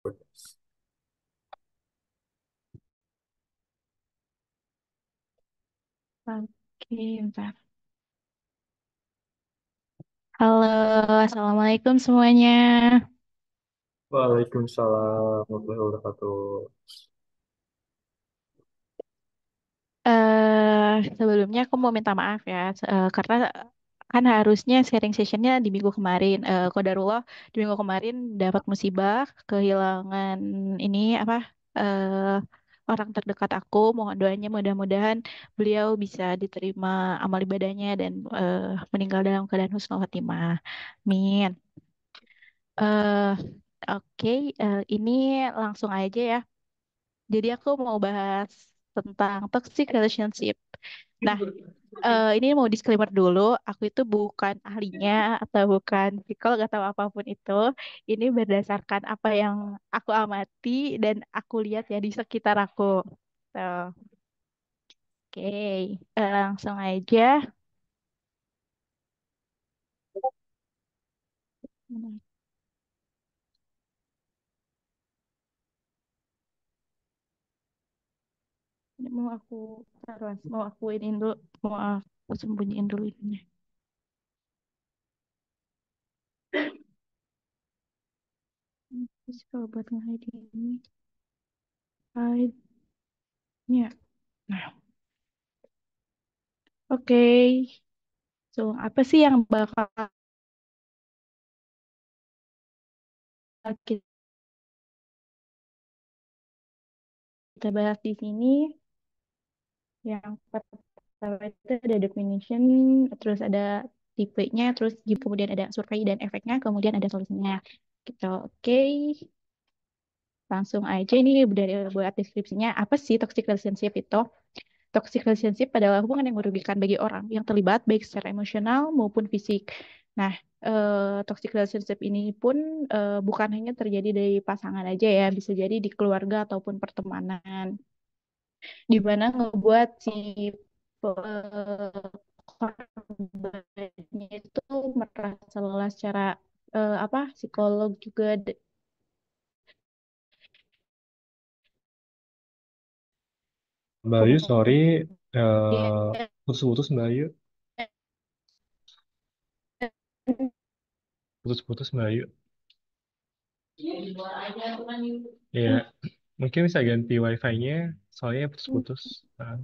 Oke, bentar. Halo, Assalamualaikum semuanya. Waalaikumsalam warahmatullahi wabarakatuh. Sebelumnya aku mau minta maaf ya, karena kan harusnya sharing sessionnya di minggu kemarin. Qadarullah di minggu kemarin dapat musibah, kehilangan ini apa orang terdekat aku. Mohon doanya mudah-mudahan beliau bisa diterima amal ibadahnya dan meninggal dalam keadaan husnul khotimah. Amin. eh oke, ini langsung aja ya. Jadi aku mau bahas tentang toxic relationship. Nah, ini mau disclaimer dulu, aku itu bukan ahlinya atau bukan psikolog atau apapun itu. Ini berdasarkan apa yang aku amati dan aku lihat ya di sekitar aku. Tuh, oke, langsung aja. Ini mau aku taruh, mau aku ini dulu, mau aku sembunyiin dulu ini. Terus kalau buat nge-hide ini, hide, ya. Nah, oke. So, apa sih yang bakal kita bahas di sini? Yang pertama itu ada definition, terus ada tipenya, terus kemudian ada survei dan efeknya, kemudian ada solusinya. Gitu, oke. Langsung aja ini dari buat deskripsinya. Apa sih toxic relationship itu? Toxic relationship adalah hubungan yang merugikan bagi orang yang terlibat baik secara emosional maupun fisik. Nah, toxic relationship ini pun bukan hanya terjadi dari pasangan aja ya, bisa jadi di keluarga ataupun pertemanan, di mana ngebuat si korbannya itu merasa lelah secara apa psikolog juga Mbak Ayu, sorry, putus-putus Mbak Ayu, putus-putus Mbak Ayu. Iya, mungkin bisa ganti wifi-nya, soalnya putus-putus. Nah,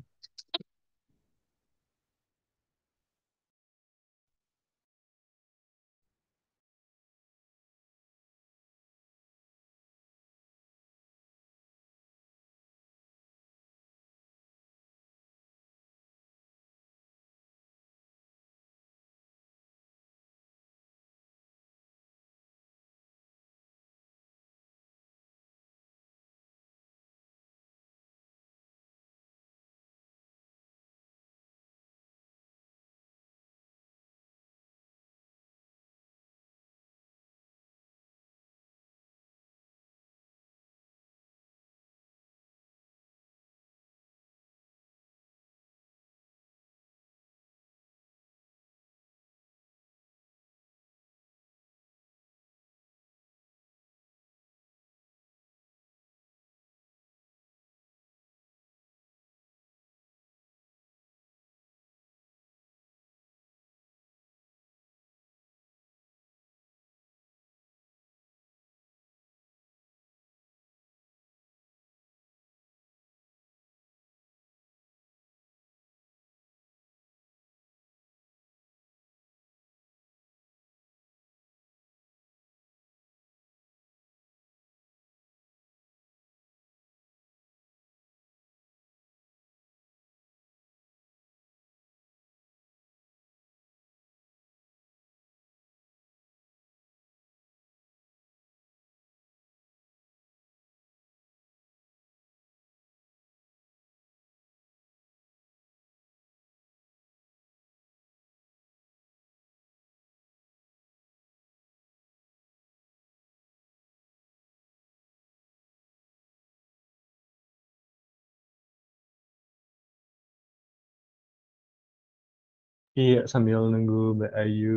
iya, sambil nunggu Mbak Ayu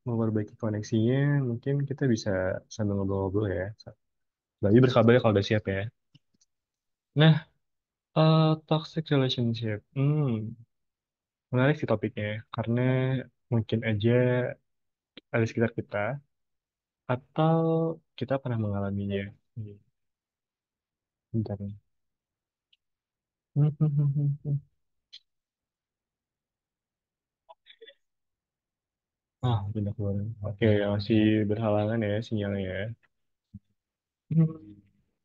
memperbaiki koneksinya, mungkin kita bisa sambil ngobrol-ngobrol ya. Bayu berkabar ya kalau udah siap ya. Nah, toxic relationship. Menarik sih topiknya. Karena mungkin aja ada di sekitar kita. Atau kita pernah mengalaminya. Hmm, Bentar nih. Pindah keluar. Oke, masih berhalangan ya sinyalnya ya.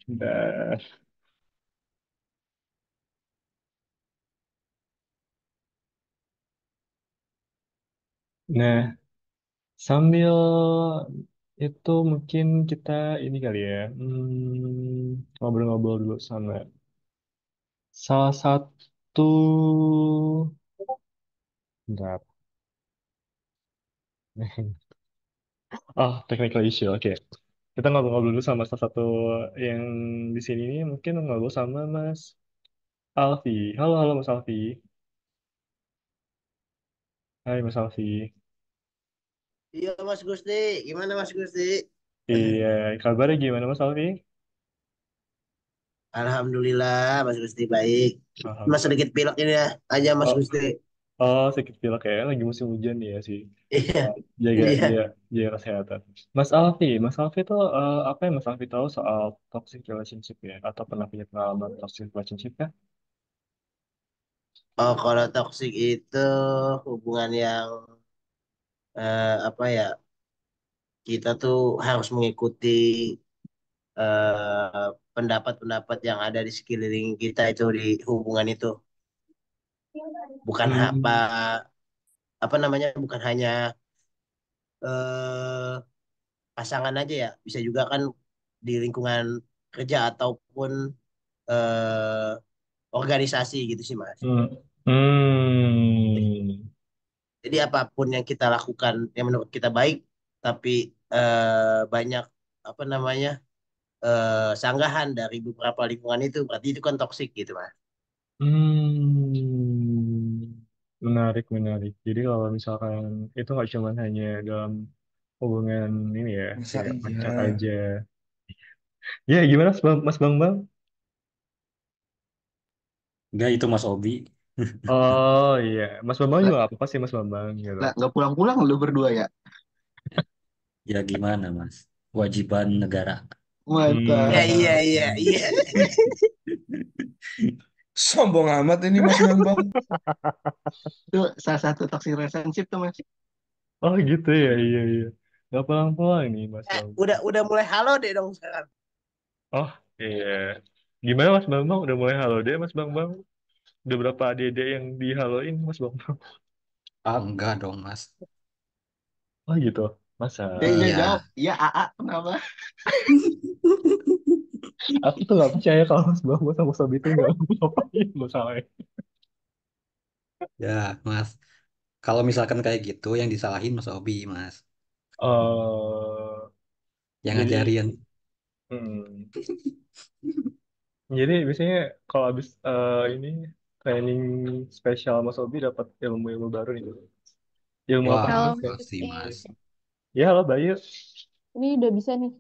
Bentar. Nah, sambil itu mungkin kita ini kali ya, ngobrol-ngobrol dulu sama salah satu, bentar. Technical issue, oke. Kita ngobrol-ngobrol dulu sama salah satu yang di sini nih, mungkin ngobrol sama Mas Alfi. Halo, halo Mas Alfi. Hai Mas Alfi. Iya Mas Gusti, gimana Mas Gusti? Iya, kabarnya gimana Mas Alfi? Alhamdulillah Mas Gusti baik. Mas Alhamdulillah. sedikit pilek ini ya aja Mas Oh, Gusti. Sedikit pilek ya, lagi musim hujan nih ya sih. Iya, Jaga iya. jaga jaga kesehatan. Mas Alfi itu apa yang Mas Alfi tahu soal toxic relationship ya? Atau pernah punya pengalaman toxic relationship kah? Oh kalau toksik itu hubungan yang apa ya? Kita tuh harus mengikuti pendapat-pendapat yang ada di sekeliling kita itu di hubungan itu. Bukan apa Hmm, apa namanya? Bukan hanya eh, pasangan aja ya, bisa juga kan di lingkungan kerja ataupun eh, organisasi gitu sih Mas. hmm, hmm, Jadi apapun yang kita lakukan yang menurut kita baik, tapi banyak apa namanya sanggahan dari beberapa lingkungan itu, berarti itu kan toksik gitu Mas. menarik menarik. Jadi kalau misalkan itu nggak cuma hanya dalam hubungan ini ya, Masa kayak iya? pacar aja. Ya gimana Mas Bang? Enggak, itu Mas Obi. Oh iya, Mas Bambang Lah, juga nggak apa-apa sih Mas Bambang gitu. lah, nggak pulang-pulang lu berdua ya? Ya gimana, Mas? Kewajiban negara. Ya Mantap. iya Hmm. iya iya. Sombong amat ini Mas Bambang. Itu salah satu toxic relationship tuh, Mas. Oh gitu ya, iya iya. Gak pulang-pulang nih Mas Bambang. Udah mulai halo deh dong sekarang. Oh iya. Gimana Mas Bambang? Udah mulai halo deh Mas Bambang? Udah berapa adik yang dihaloin Mas Bambang? Ah, enggak dong, Mas. Oh gitu. Masa? Dia Iya, jawab, iya AA, kenapa? Aku tuh gak percaya kalau Mas Bambang sama Sobi itu gak ngapain masalahnya. ya, Mas. Kalau misalkan kayak gitu, yang disalahin Mas Obi, Mas. eh Yang jadi, ngajarin. hmm, jadi biasanya kalau habis ini training spesial Mas Sobi dapat ilmu-ilmu baru nih. Ilmu apa Wah, nih Halo Mas? Mas Ya, pasti, Mas. Gusti. ya halo Bayu. Ini udah bisa nih.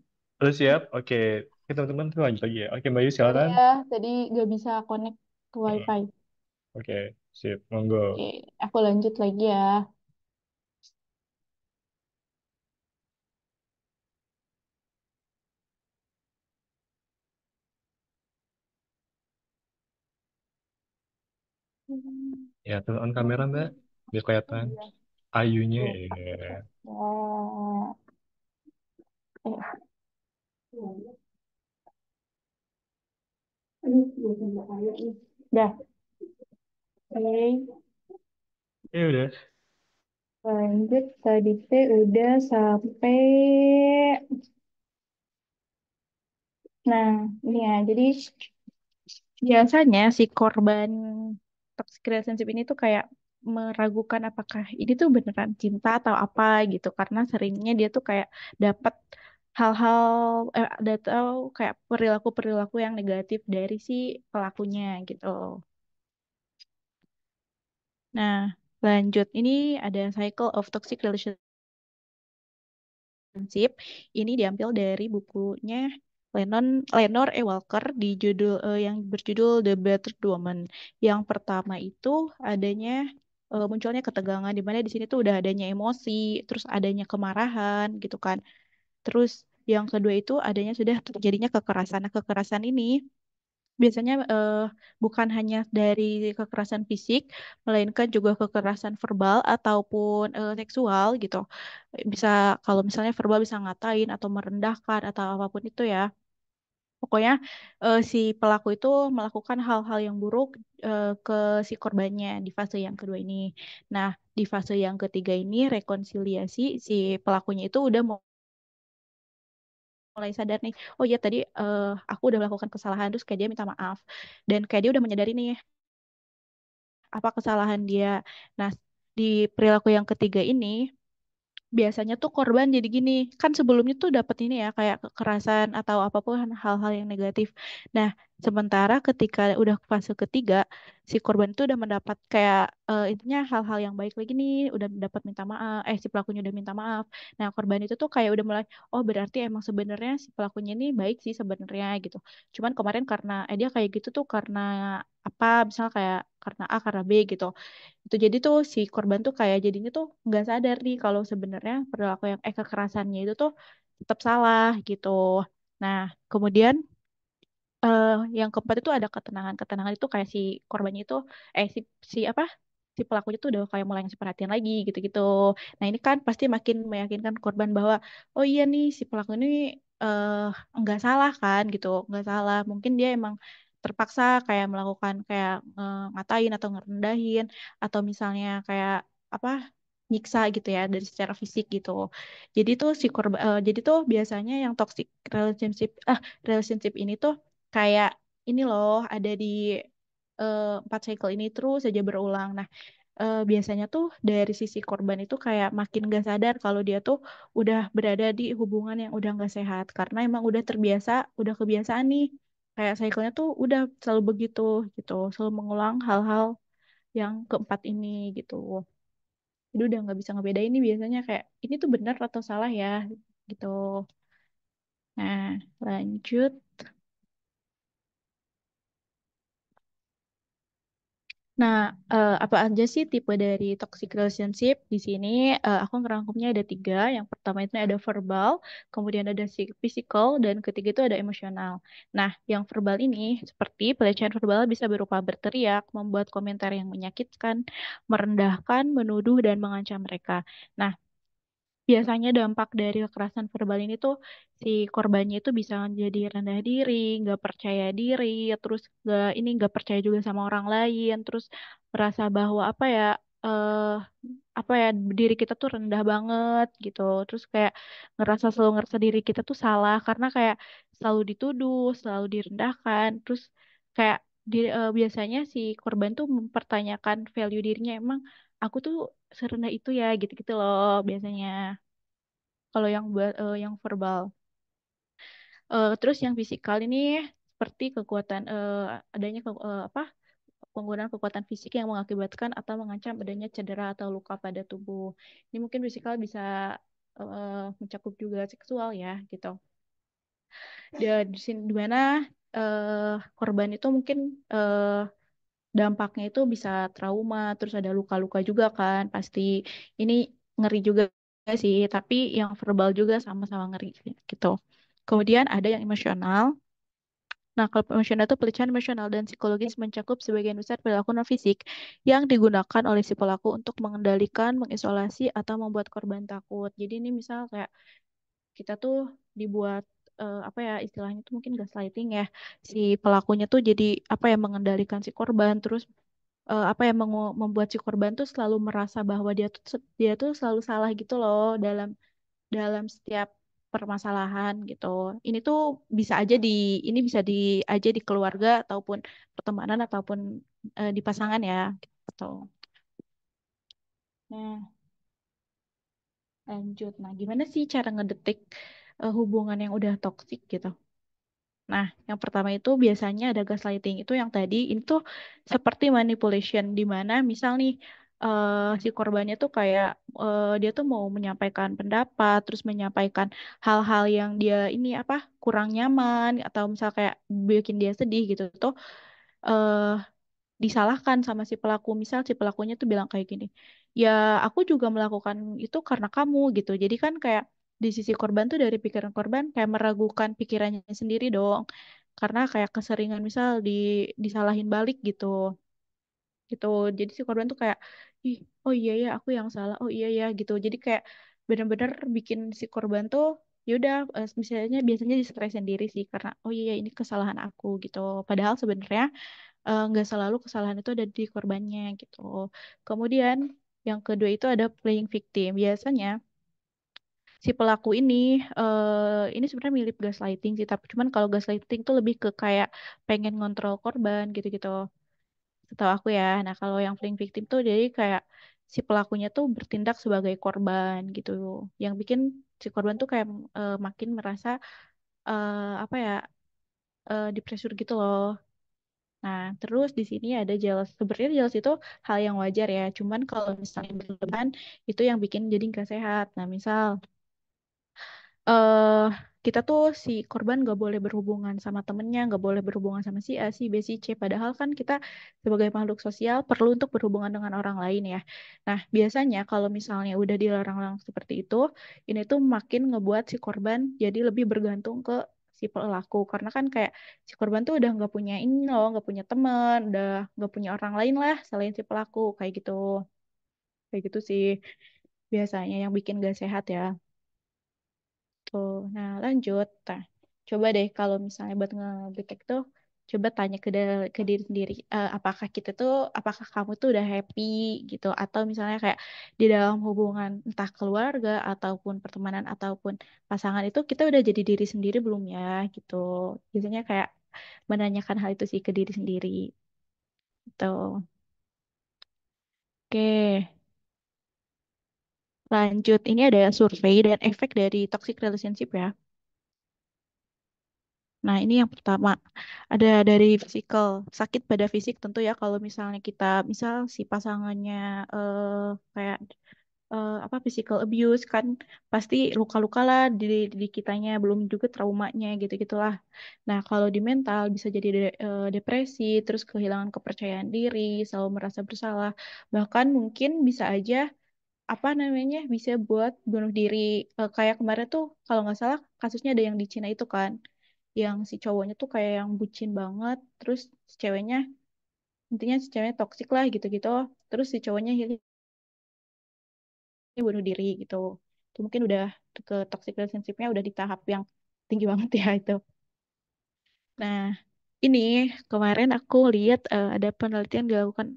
Udah siap? Oke. Oke, teman-teman kita lanjut lagi ya. Oke, Bayu Sorry silakan. ya, tadi gak bisa connect ke Hmm, WiFi. Oke, sip. Monggo. Oke, aku lanjut lagi ya. Hmm, Ya, turn on kamera, Mbak. Biar kelihatan iya. ayunya. Tuh. Ya. Ya. Dah, oke. Ya udah. Lanjut, tadi teh udah sampai. Nah, ini ya. Jadi biasanya si korban toxic relationship ini tuh kayak meragukan apakah ini tuh beneran cinta atau apa gitu. Karena seringnya dia tuh kayak dapat hal-hal atau kayak perilaku-perilaku yang negatif dari si pelakunya gitu. Nah, lanjut. Ini ada cycle of toxic relationship. Ini diambil dari bukunya. Lenore E. Walker di yang berjudul The Battered Woman. Yang pertama itu adanya munculnya ketegangan di mana di sini tuh udah adanya emosi, terus adanya kemarahan gitu kan. Terus yang kedua itu adanya sudah terjadinya kekerasan. Nah, kekerasan ini biasanya bukan hanya dari kekerasan fisik, melainkan juga kekerasan verbal ataupun seksual gitu. Bisa kalau misalnya verbal bisa ngatain atau merendahkan atau apapun itu ya. Pokoknya si pelaku itu melakukan hal-hal yang buruk ke si korbannya di fase yang kedua ini. Nah, di fase yang ketiga ini rekonsiliasi si pelakunya itu udah mulai sadar nih, oh iya tadi aku udah melakukan kesalahan, terus kayak dia minta maaf dan kayak dia udah menyadari nih apa kesalahan dia. Nah, di perilaku yang ketiga ini biasanya tuh korban jadi gini, kan sebelumnya tuh dapat ini ya kayak kekerasan atau apapun hal-hal yang negatif. Nah, sementara ketika udah fase ketiga, si korban itu udah mendapat kayak intinya hal-hal yang baik lagi nih, udah dapat minta maaf, si pelakunya udah minta maaf. Nah, korban itu tuh kayak udah mulai, oh berarti emang sebenarnya si pelakunya ini baik sih sebenarnya gitu. Cuman kemarin karena dia kayak gitu tuh karena apa, misalnya kayak karena A karena B gitu itu jadi tuh si korban tuh kayak jadinya tuh nggak sadar nih kalau sebenarnya perilaku yang kekerasannya itu tuh tetap salah gitu. Nah, kemudian eh, yang keempat itu ada ketenangan. Ketenangan itu kayak si korbannya itu si si apa? Si pelakunya tuh udah kayak mulai ngasih perhatian lagi gitu-gitu. Nah, ini kan pasti makin meyakinkan korban bahwa oh iya nih si pelaku ini eh nggak salah kan gitu, nggak salah. Mungkin dia emang terpaksa kayak melakukan kayak ngatain atau ngerendahin atau misalnya kayak apa nyiksa gitu ya dari secara fisik gitu. Jadi tuh si korban jadi tuh biasanya yang toxic relationship ini tuh kayak ini loh ada di 4 cycle ini terus saja berulang. Nah, biasanya tuh dari sisi korban itu kayak makin gak sadar kalau dia tuh udah berada di hubungan yang udah gak sehat karena emang udah terbiasa, udah kebiasaan nih. Kayak cycle-nya tuh udah selalu begitu gitu, selalu mengulang hal-hal yang keempat ini gitu. Jadi udah nggak bisa ngebedain nih biasanya kayak ini tuh benar atau salah ya gitu. Nah, lanjut. Nah, apa aja sih tipe dari toxic relationship? Di sini aku ngerangkumnya ada 3. Yang pertama itu ada verbal, kemudian ada physical, dan ketiga itu ada emosional. Nah, yang verbal ini seperti pelecehan verbal bisa berupa berteriak, membuat komentar yang menyakitkan, merendahkan, menuduh, dan mengancam mereka. Nah, biasanya dampak dari kekerasan verbal ini tuh si korbannya itu bisa jadi rendah diri, nggak percaya diri, terus nggak percaya juga sama orang lain, terus merasa bahwa eh apa ya diri kita tuh rendah banget gitu, terus kayak selalu ngerasa diri kita tuh salah karena kayak selalu dituduh, selalu direndahkan, terus kayak biasanya si korban tuh mempertanyakan value dirinya emang aku tuh serendah itu ya gitu-gitu loh biasanya kalau yang verbal. Terus yang fisikal ini seperti kekuatan adanya penggunaan kekuatan fisik yang mengakibatkan atau mengancam adanya cedera atau luka pada tubuh. Ini mungkin fisikal bisa mencakup juga seksual ya gitu. Di sini di mana korban itu mungkin dampaknya itu bisa trauma, terus ada luka-luka juga kan, pasti ini ngeri juga sih, tapi yang verbal juga sama-sama ngeri gitu. Kemudian ada yang emosional. Nah, kalau emosional itu pelecehan emosional dan psikologis mencakup sebagian besar perilaku non fisik yang digunakan oleh si pelaku untuk mengendalikan, mengisolasi, atau membuat korban takut. Jadi ini misal kayak kita tuh dibuat apa ya istilahnya tuh mungkin gaslighting ya. Si pelakunya tuh jadi apa ya mengendalikan si korban terus apa yang membuat si korban tuh selalu merasa bahwa dia tuh selalu salah gitu loh dalam dalam setiap permasalahan gitu. Ini tuh bisa aja ini bisa aja di keluarga ataupun pertemanan ataupun di pasangan ya gitu. Nah, lanjut. Nah, gimana sih cara ngedetek hubungan yang udah toksik gitu? Nah, yang pertama itu biasanya ada gaslighting. Itu yang tadi, ini tuh seperti manipulation, di mana misal nih, si korbannya tuh kayak dia tuh mau menyampaikan pendapat, terus menyampaikan hal-hal yang dia ini apa kurang nyaman atau misal kayak bikin dia sedih gitu tuh eh disalahkan sama si pelaku. Misal si pelakunya tuh bilang kayak gini, ya aku juga melakukan itu karena kamu gitu. Jadi kan kayak di sisi korban tuh dari pikiran korban kayak meragukan pikirannya sendiri dong. Karena kayak keseringan misal disalahin balik gitu. Gitu. Jadi si korban tuh kayak, ih, oh iya ya aku yang salah. Oh iya ya gitu. Jadi kayak bener-bener bikin si korban tuh yaudah misalnya biasanya distres sendiri sih karena oh iya ini kesalahan aku gitu. Padahal sebenarnya nggak selalu kesalahan itu ada di korbannya gitu. Kemudian yang kedua itu ada playing victim. Biasanya si pelaku ini sebenarnya mirip gaslighting sih, tapi cuman kalau gaslighting tuh lebih ke kayak pengen ngontrol korban gitu-gitu. Setahu aku ya. Nah, kalau yang playing victim tuh jadi kayak si pelakunya tuh bertindak sebagai korban gitu. Yang bikin si korban tuh kayak makin merasa apa ya dipressure gitu loh. Nah, terus di sini ada jealous. Sebenarnya jealous itu hal yang wajar ya. Cuman kalau misalnya berlebihan, itu yang bikin jadi nggak sehat. Nah, misal eh kita tuh si korban nggak boleh berhubungan sama temennya, nggak boleh berhubungan sama si A, si B, si C. Padahal kan kita sebagai makhluk sosial perlu untuk berhubungan dengan orang lain ya. Nah, biasanya kalau misalnya udah dilarang-larang seperti itu, ini tuh makin ngebuat si korban jadi lebih bergantung ke si pelaku. Karena kan kayak si korban tuh udah nggak punya ini loh, nggak punya teman, udah nggak punya orang lain lah selain si pelaku kayak gitu. Kayak gitu sih biasanya yang bikin gak sehat ya. Tuh, nah lanjut. Nah, coba deh kalau misalnya buat ngedetek tuh, coba tanya ke diri sendiri, apakah kita tuh, apakah kamu tuh udah happy gitu, atau misalnya kayak di dalam hubungan entah keluarga ataupun pertemanan ataupun pasangan itu kita udah jadi diri sendiri belum ya gitu. Biasanya kayak menanyakan hal itu sih ke diri sendiri. Gitu. Oke, lanjut. Ini ada survei dan efek dari toxic relationship ya. Nah, ini yang pertama. Ada dari physical, sakit pada fisik tentu ya kalau misalnya kita, misal si pasangannya kayak apa physical abuse kan pasti luka-luka lah di kitanya, belum juga traumanya gitu-gitulah. Nah, kalau di mental bisa jadi depresi, terus kehilangan kepercayaan diri, selalu merasa bersalah, bahkan mungkin bisa aja apa namanya bisa buat bunuh diri. Kayak kemarin tuh kalau nggak salah kasusnya ada yang di Cina itu kan yang si cowoknya tuh kayak yang bucin banget terus si ceweknya intinya si ceweknya toksik lah gitu-gitu terus si cowoknya akhirnya bunuh diri gitu itu mungkin udah ke toxic relationship-nya udah di tahap yang tinggi banget ya itu. Nah, ini kemarin aku lihat ada penelitian dilakukan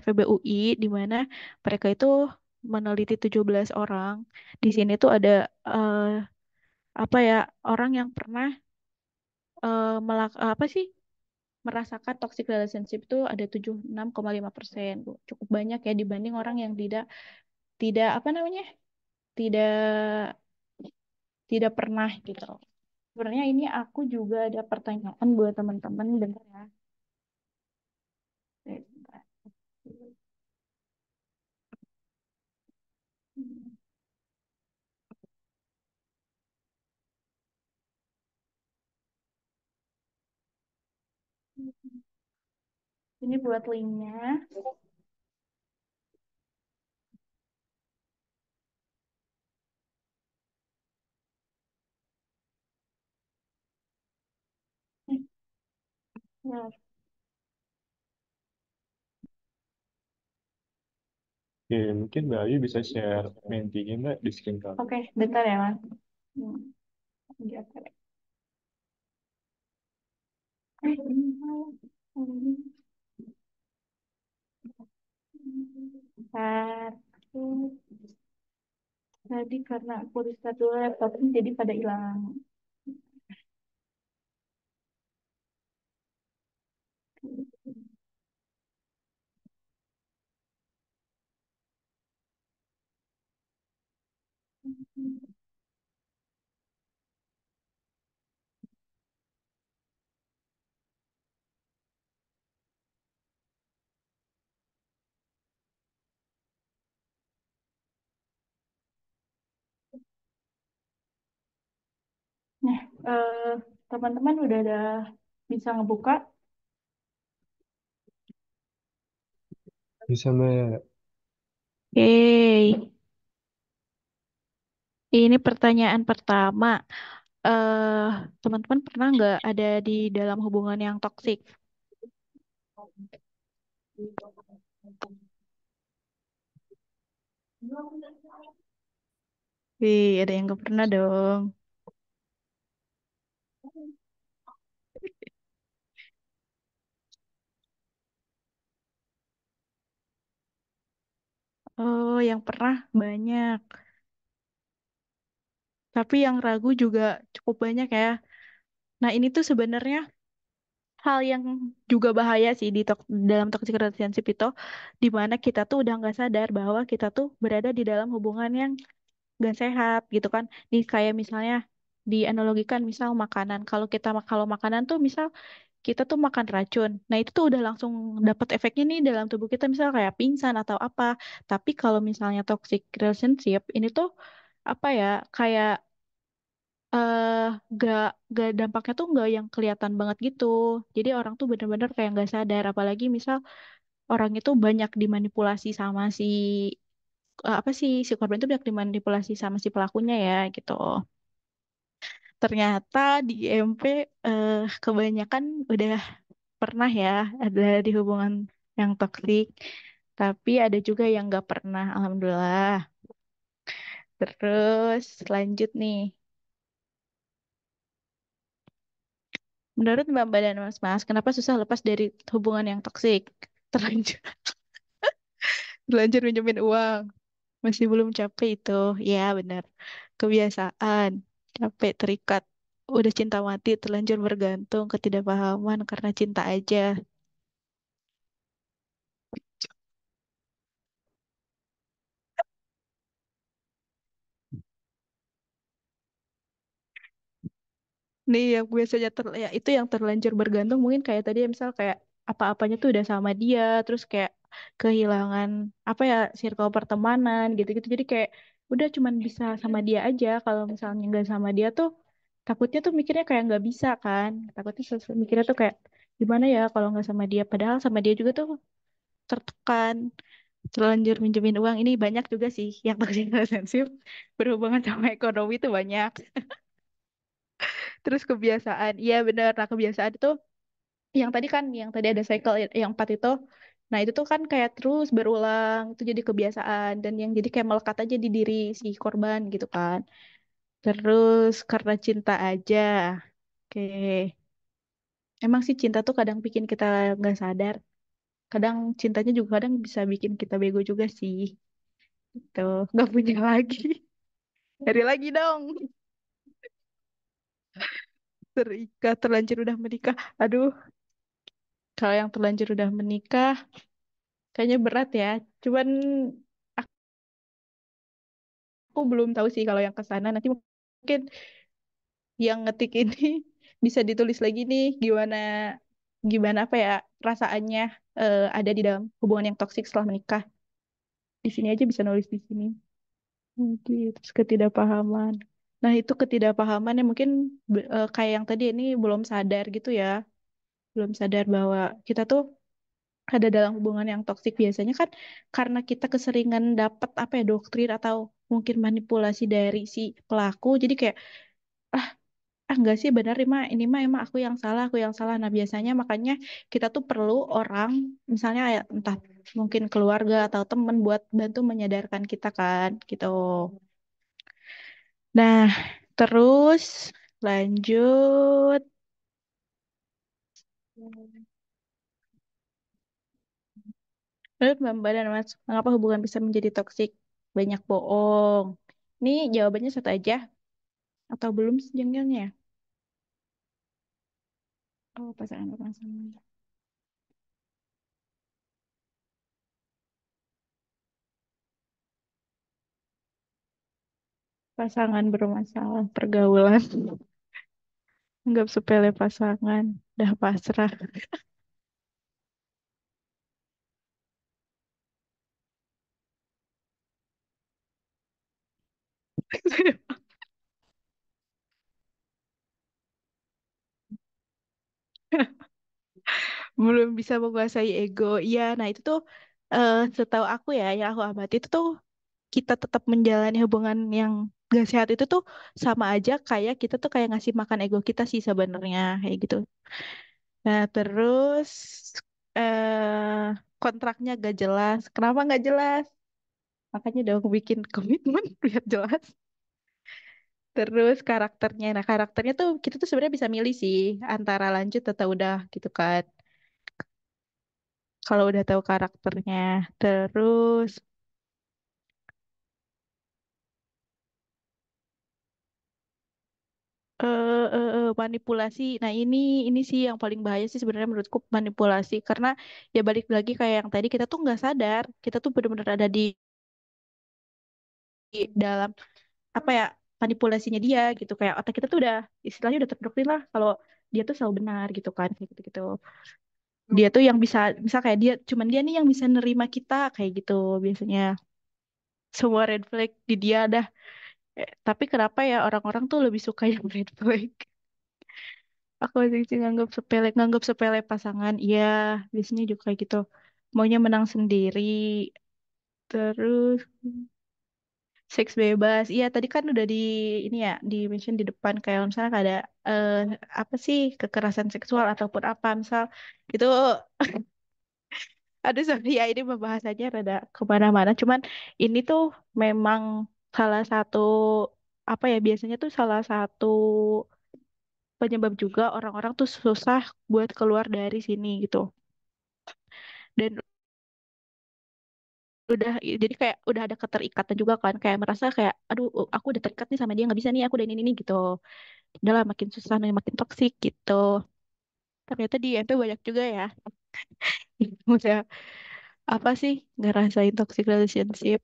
FEB UI di mana mereka itu meneliti 17 orang. Di sini tuh ada eh, apa ya orang yang pernah apa sih merasakan toxic relationship itu ada 76,5%. Cukup banyak ya dibanding orang yang tidak tidak apa namanya? tidak tidak pernah gitu. Sebenarnya ini aku juga ada pertanyaan buat teman-teman dengar ya. Bentar. Ini buat linknya. Ya, Oke, mungkin Mbak Ayu bisa share Mentinya Mbak di screen kamu. oke, bentar ya Mas. Hmm, ya, oke. Bentar. Tadi karena aku restart dulu laptopnya jadi pada hilang. Eh, teman-teman udah ada bisa ngebuka. Bisa Mbak. Oke, ini pertanyaan pertama. eh Teman-teman pernah nggak ada di dalam hubungan yang toksik? Wih, ada yang nggak pernah dong. Oh, yang pernah banyak. Tapi yang ragu juga cukup banyak ya. Nah, ini tuh sebenarnya hal yang juga bahaya sih dalam toxic relationship itu, di mana kita tuh udah nggak sadar bahwa kita tuh berada di dalam hubungan yang gak sehat gitu kan. Nih kayak misalnya dianalogikan misal makanan. Kalau makanan tuh misal kita tuh makan racun. Nah, itu tuh udah langsung dapat efeknya nih dalam tubuh kita misal kayak pingsan atau apa. Tapi kalau misalnya toxic relationship ini tuh apa ya kayak eh gak gak dampaknya tuh gak yang kelihatan banget gitu. Jadi orang tuh bener-bener kayak nggak sadar. Apalagi misal orang itu banyak dimanipulasi sama apa sih si korban itu banyak dimanipulasi sama si pelakunya ya gitu. Ternyata di IMP kebanyakan udah pernah ya ada di hubungan yang toksik, tapi ada juga yang nggak pernah, alhamdulillah. Terus lanjut nih, menurut Mbak Mbak dan Mas Mas, kenapa susah lepas dari hubungan yang toksik? Terlanjur, terlanjur minjemin uang, masih belum capek itu, ya benar. Kebiasaan, capek terikat, udah cinta mati, terlanjur bergantung, ketidakpahaman karena cinta aja. Nih yang biasanya ya itu yang terlanjur bergantung mungkin kayak tadi ya, misal kayak apa-apanya tuh udah sama dia terus kayak kehilangan apa ya circle pertemanan gitu-gitu jadi kayak udah cuman bisa sama dia aja kalau misalnya nggak sama dia tuh takutnya tuh mikirnya kayak nggak bisa kan takutnya mikirnya tuh kayak gimana ya kalau nggak sama dia padahal sama dia juga tuh tertekan terlanjur minjemin uang ini banyak juga sih yang toxic relationship berhubungan sama ekonomi tuh banyak. Terus kebiasaan, iya bener. Nah kebiasaan itu yang tadi ada cycle yang empat itu. Nah itu tuh kan kayak terus berulang, itu jadi kebiasaan dan yang jadi kayak melekat aja di diri si korban gitu kan. Terus karena cinta aja, oke. Emang sih cinta tuh kadang bikin kita nggak sadar. Kadang cintanya juga kadang bisa bikin kita bego juga sih. Tuh, nggak punya lagi. Cari lagi dong. Terikat, terlanjur udah menikah. Aduh, kalau yang terlanjur udah menikah, kayaknya berat ya. Cuman aku belum tahu sih kalau yang ke sana. Nanti mungkin yang ngetik ini bisa ditulis lagi nih gimana gimana apa ya perasaannya ada di dalam hubungan yang toksik setelah menikah. Di sini aja bisa nulis di sini. Oke, terus ketidakpahaman. Nah, itu ketidakpahaman yang mungkin kayak yang tadi ini belum sadar gitu ya. Belum sadar bahwa kita tuh ada dalam hubungan yang toksik biasanya kan karena kita keseringan dapat apa ya doktrin atau mungkin manipulasi dari si pelaku jadi kayak ah enggak sih benar ini mah emang aku yang salah nah biasanya makanya kita tuh perlu orang misalnya ya, entah mungkin keluarga atau teman buat bantu menyadarkan kita kan gitu nah terus lanjut menurut Mbak Mbak dan Mas mengapa hubungan bisa menjadi toksik banyak bohong ini jawabannya satu aja atau belum jenjangnya oh pasangan bermasalah pasangan bermasalah pergaulan anggap sepele pasangan dah pasrah. belum bisa menguasai ego. Iya, nah itu tuh setahu aku ya, yang aku amati itu tuh kita tetap menjalani hubungan yang gak sehat itu tuh sama aja kayak kita tuh kayak ngasih makan ego kita sih sebenarnya kayak gitu. Nah, terus kontraknya gak jelas. Kenapa gak jelas? Makanya dong bikin komitmen biar jelas. Terus karakternya, nah karakternya tuh kita tuh sebenarnya bisa milih sih antara lanjut atau udah gitu kan. Kalau udah tahu karakternya, terus manipulasi. Nah ini sih yang paling bahaya sih sebenarnya menurutku manipulasi karena ya balik lagi kayak yang tadi kita tuh nggak sadar kita tuh benar-benar ada di dalam apa ya manipulasinya dia gitu kayak otak kita tuh udah istilahnya udah terdoktrin lah kalau dia tuh selalu benar gitu kan kayak gitu-gitu. Dia tuh yang bisa misal kayak dia cuman dia nih yang bisa nerima kita kayak gitu biasanya semua red flag di dia dah. Tapi kenapa ya orang-orang tuh lebih suka yang red flag? Aku masih sih nganggap sepele pasangan. Iya, biasanya juga kayak gitu. Maunya menang sendiri. Terus seks bebas. Iya, tadi kan udah di ini ya, di mention di depan kayak misalnya ada eh, apa sih kekerasan seksual ataupun apa misal itu ada sorry ya ini pembahasannya rada kemana-mana. Cuman ini tuh memang salah satu apa ya biasanya tuh salah satu penyebab juga orang-orang tuh susah buat keluar dari sini gitu. Dan udah jadi kayak udah ada keterikatan juga kan kayak merasa kayak aduh aku udah terikat nih sama dia nggak bisa nih aku udah ini gitu udahlah makin susah nih makin toksik gitu ternyata dia itu banyak juga ya udah apa sih ngerasain toxic relationship.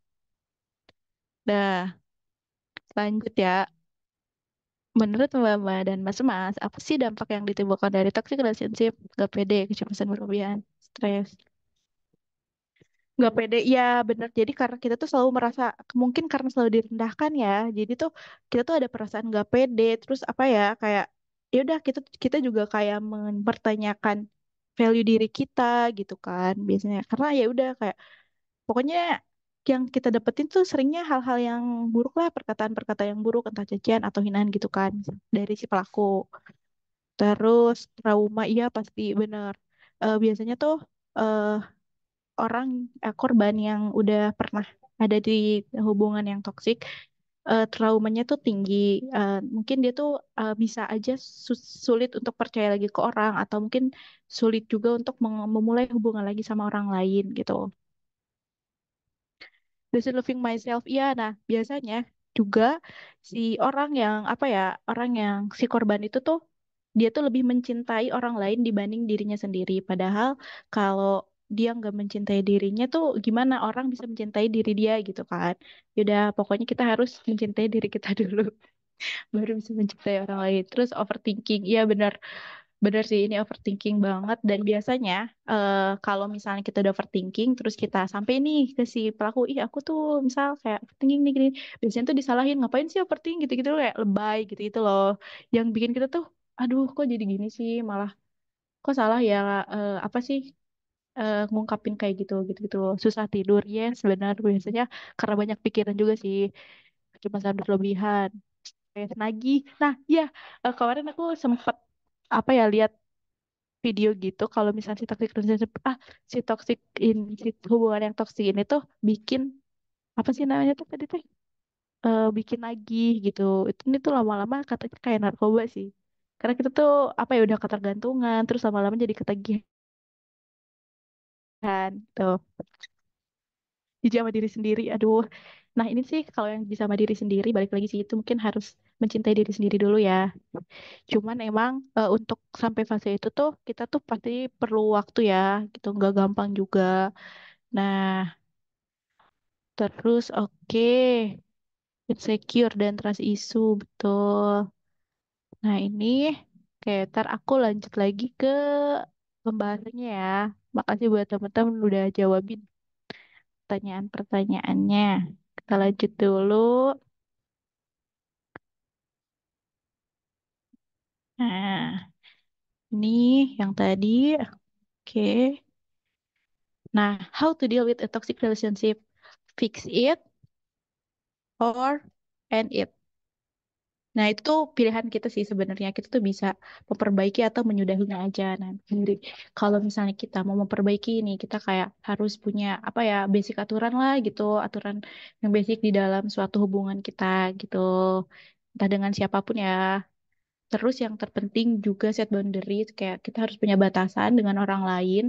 Dah lanjut ya, menurut Mbak dan Mas apa sih dampak yang ditimbulkan dari toxic relationship? Gak pede, kecemasan berlebihan, stres. Nggak pede, ya bener. Jadi karena kita tuh selalu merasa, mungkin karena selalu direndahkan ya. Jadi tuh kita tuh ada perasaan nggak pede. Terus apa ya, kayak ya udah kita kita juga kayak mempertanyakan value diri kita gitu kan biasanya. Karena ya udah kayak pokoknya yang kita dapetin tuh seringnya hal-hal yang buruk lah, perkataan-perkataan yang buruk, entah cacian atau hinaan gitu kan dari si pelaku. Terus trauma, iya pasti bener. Biasanya tuh eh, orang korban yang udah pernah ada di hubungan yang toksik traumanya tuh tinggi. Mungkin dia tuh bisa aja sulit untuk percaya lagi ke orang atau mungkin sulit juga untuk memulai hubungan lagi sama orang lain gitu. Basic loving myself, iya. Nah, biasanya juga si orang yang apa ya, orang yang si korban itu tuh dia tuh lebih mencintai orang lain dibanding dirinya sendiri. Padahal kalau dia nggak mencintai dirinya tuh gimana orang bisa mencintai diri dia gitu kan. Yaudah, pokoknya kita harus mencintai diri kita dulu baru bisa mencintai orang lain. Terus overthinking, iya benar. Bener sih, ini overthinking banget. Dan biasanya, kalau misalnya kita udah overthinking, terus kita sampai nih ke si pelaku, ih aku tuh misal kayak overthinking nih gini. Biasanya tuh disalahin, ngapain sih overthinking gitu-gitu, kayak lebay gitu-gitu loh. Yang bikin kita tuh, aduh kok jadi gini sih, malah kok salah ya, apa sih, ngungkapin kayak gitu, gitu-gitu. Susah tidur, yes, benar. Biasanya karena banyak pikiran juga sih, cuma sampai berlebihan. Kayak nagih. Nah, iya, kemarin aku sempet apa ya lihat video gitu kalau misalnya si toxic relationship si toxic si hubungan yang toxic ini tuh bikin apa sih namanya tuh tadi tuh bikin nagih gitu itu ini tuh lama-lama katanya kayak narkoba sih karena kita tuh apa ya udah ketergantungan terus lama-lama jadi ketagihan tuh jadi sama diri sendiri aduh nah ini sih kalau yang bisa sama diri sendiri balik lagi sih itu mungkin harus mencintai diri sendiri dulu ya cuman emang untuk sampai fase itu tuh kita tuh pasti perlu waktu ya gitu nggak gampang juga. Nah, terus oke, insecure dan trust issue, betul. Nah, ini kayak ntar aku lanjut lagi ke pembahasannya ya. Makasih buat teman-teman udah jawabin pertanyaan-pertanyaannya. Kita lanjut dulu. Nah, Ini yang tadi. Oke. Nah, how to deal with a toxic relationship? Fix it or end it. Nah, itu tuh pilihan kita sih sebenarnya. Kita tuh bisa memperbaiki atau menyudahinya aja. Nah, kalau misalnya kita mau memperbaiki ini, kita kayak harus punya apa ya, basic aturan lah gitu, aturan yang basic di dalam suatu hubungan kita gitu. Entah dengan siapapun ya. Terus yang terpenting juga set boundaries, kayak kita harus punya batasan dengan orang lain.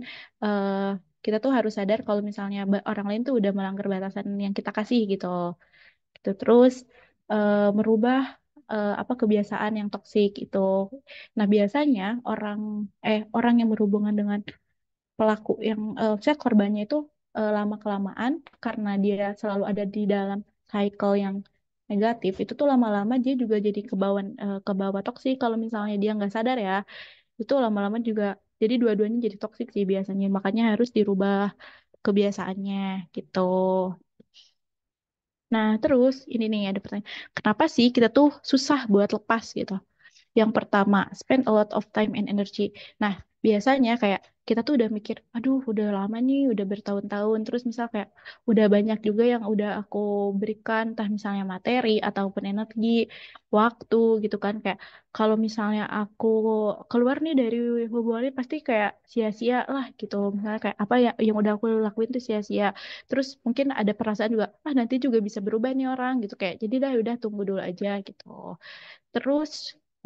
Eh kita tuh harus sadar kalau misalnya orang lain tuh udah melanggar batasan yang kita kasih gitu gitu. Terus merubah apa kebiasaan yang toksik itu. Nah, biasanya orang yang berhubungan dengan pelaku yang saya korbannya itu lama kelamaan karena dia selalu ada di dalam cycle yang negatif itu tuh lama-lama dia juga jadi ke bawah toksik kalau misalnya dia nggak sadar ya itu lama-lama juga jadi dua-duanya jadi toksik sih biasanya makanya harus dirubah kebiasaannya gitu. Nah, terus ini nih ada pertanyaan. Kenapa sih kita tuh susah buat lepas gitu? Yang pertama, spend a lot of time and energy. Nah, biasanya kayak kita tuh udah mikir, aduh udah lama nih, udah bertahun-tahun. Terus misal kayak udah banyak juga yang udah aku berikan, entah misalnya materi ataupun energi, waktu gitu kan. Kayak kalau misalnya aku keluar nih dari hubungan ini pasti kayak sia-sia lah gitu. Misalnya kayak apa ya yang udah aku lakuin tuh sia-sia. Terus mungkin ada perasaan juga, ah nanti juga bisa berubah nih orang gitu kayak. Jadi dah udah tunggu dulu aja gitu. Terus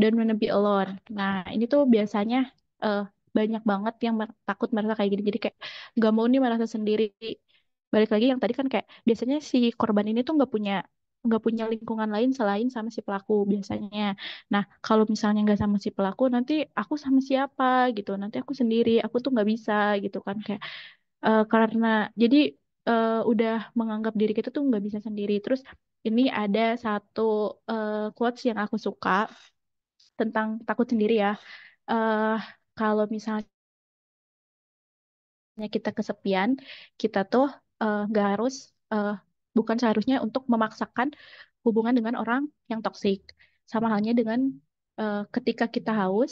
dan wanna be alone. Nah, ini tuh biasanya eh, banyak banget yang takut merasa kayak gini. Jadi kayak nggak mau nih merasa sendiri. Balik lagi yang tadi kan kayak biasanya si korban ini tuh nggak punya lingkungan lain selain sama si pelaku biasanya. Nah, kalau misalnya nggak sama si pelaku, nanti aku sama siapa gitu. Nanti aku sendiri, aku tuh nggak bisa gitu kan kayak karena jadi udah menganggap diri kita tuh nggak bisa sendiri. Terus ini ada satu quotes yang aku suka tentang takut sendiri ya. eh Kalau misalnya kita kesepian, kita tuh nggak harus, eh, bukan seharusnya untuk memaksakan hubungan dengan orang yang toksik. Sama halnya dengan ketika kita haus,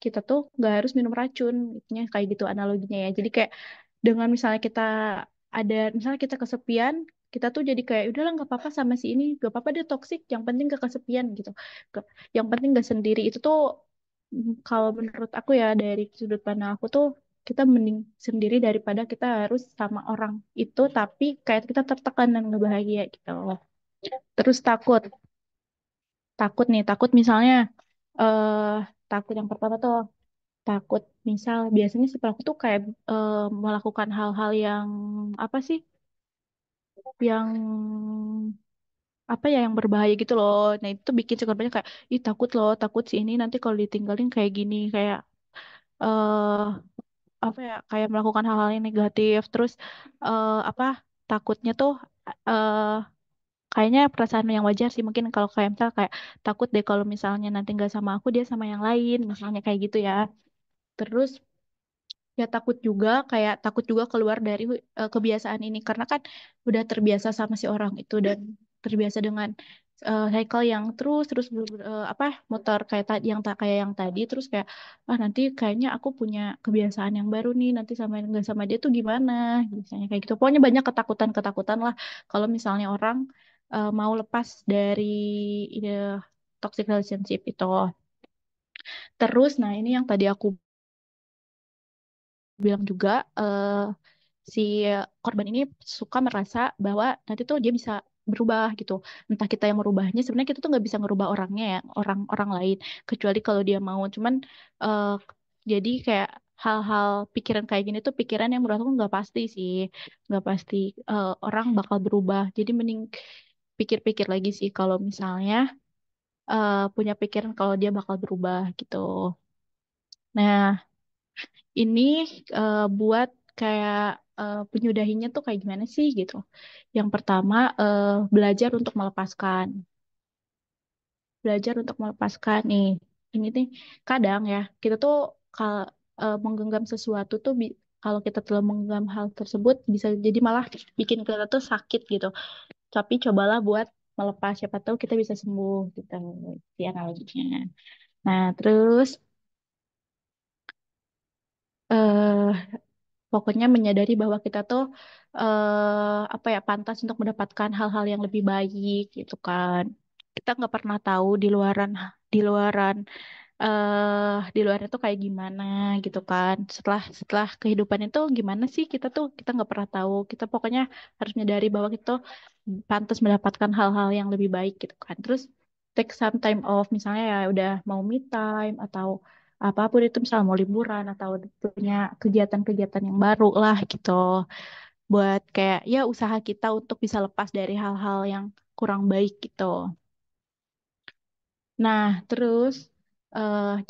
kita tuh nggak harus minum racun, intinya kayak gitu analoginya ya. Jadi kayak dengan misalnya kita misalnya kita kesepian, kita tuh jadi kayak udahlah nggak apa-apa sama si ini, nggak apa-apa dia toksik, yang penting gak kesepian gitu. Yang penting gak sendiri itu tuh kalau menurut aku ya dari sudut pandang aku tuh kita mending sendiri daripada kita harus sama orang itu tapi kayak kita tertekan dan nggak bahagia gitu. Terus takut misalnya eh takut yang pertama tuh takut misal biasanya si pelaku tuh kayak eh, melakukan hal-hal yang apa sih yang apa ya yang berbahaya gitu loh. Nah itu tuh bikin si korbannya kayak ih takut loh takut si ini nanti kalau ditinggalin kayak gini kayak eh apa ya kayak melakukan hal-hal yang negatif terus apa takutnya tuh eh kayaknya perasaan yang wajar sih mungkin kalau kayak misal kayak takut deh kalau misalnya nanti nggak sama aku dia sama yang lain misalnya kayak gitu ya. Terus ya takut juga keluar dari kebiasaan ini karena kan udah terbiasa sama si orang itu dan terbiasa dengan cycle yang terus terus apa motor kayak tadi kayak yang tadi terus kayak ah nanti kayaknya aku punya kebiasaan yang baru nih nanti sama nggak sama dia tuh gimana misalnya kayak gitu pokoknya banyak ketakutan lah kalau misalnya orang mau lepas dari toxic relationship itu. Terus nah ini yang tadi aku bilang juga si korban ini suka merasa bahwa nanti tuh dia bisa berubah gitu. Entah kita yang merubahnya, sebenarnya kita tuh nggak bisa ngerubah orangnya ya, orang-orang lain, kecuali kalau dia mau. Cuman eh, jadi kayak hal-hal pikiran kayak gini tuh pikiran yang menurut aku nggak pasti sih, nggak pasti orang bakal berubah. Jadi mending pikir-pikir lagi sih kalau misalnya punya pikiran kalau dia bakal berubah gitu. Nah, ini buat kayak penyudahinya tuh kayak gimana sih gitu. Yang pertama belajar untuk melepaskan. Belajar untuk melepaskan nih. Ini nih kadang ya kita tuh kalau menggenggam sesuatu tuh kalau kita telah menggenggam hal tersebut bisa jadi malah bikin kita tuh sakit gitu. Tapi cobalah buat melepas siapa tahu kita bisa sembuh gitu. Di analoginya. Nah, terus pokoknya menyadari bahwa kita tuh apa ya pantas untuk mendapatkan hal-hal yang lebih baik gitu kan. Kita nggak pernah tahu di luaran di luar itu kayak gimana gitu kan. Setelah setelah kehidupan itu gimana sih kita nggak pernah tahu. Kita pokoknya harus menyadari bahwa kita tuh pantas mendapatkan hal-hal yang lebih baik gitu kan. Terus take some time off misalnya ya udah mau me time atau apapun itu misalnya mau liburan atau punya kegiatan-kegiatan yang baru lah gitu. Buat kayak ya usaha kita untuk bisa lepas dari hal-hal yang kurang baik gitu. Nah, terus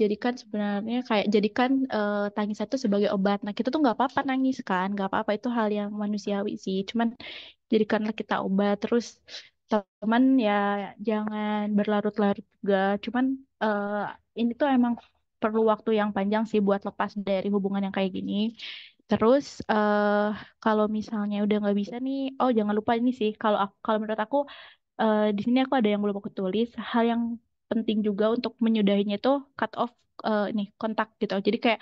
jadikan sebenarnya kayak jadikan tangis itu sebagai obat. Nah, kita tuh nggak apa-apa nangis kan, nggak apa-apa itu hal yang manusiawi sih. Cuman jadikanlah kita obat. Terus teman ya jangan berlarut-larut juga. Cuman eh, ini tuh emang perlu waktu yang panjang sih buat lepas dari hubungan yang kayak gini. Terus kalau misalnya udah nggak bisa nih, oh jangan lupa ini sih. Kalau menurut aku di sini aku ada yang belum aku tulis. Hal yang penting juga untuk menyudahinya itu cut off ini kontak gitu. Jadi kayak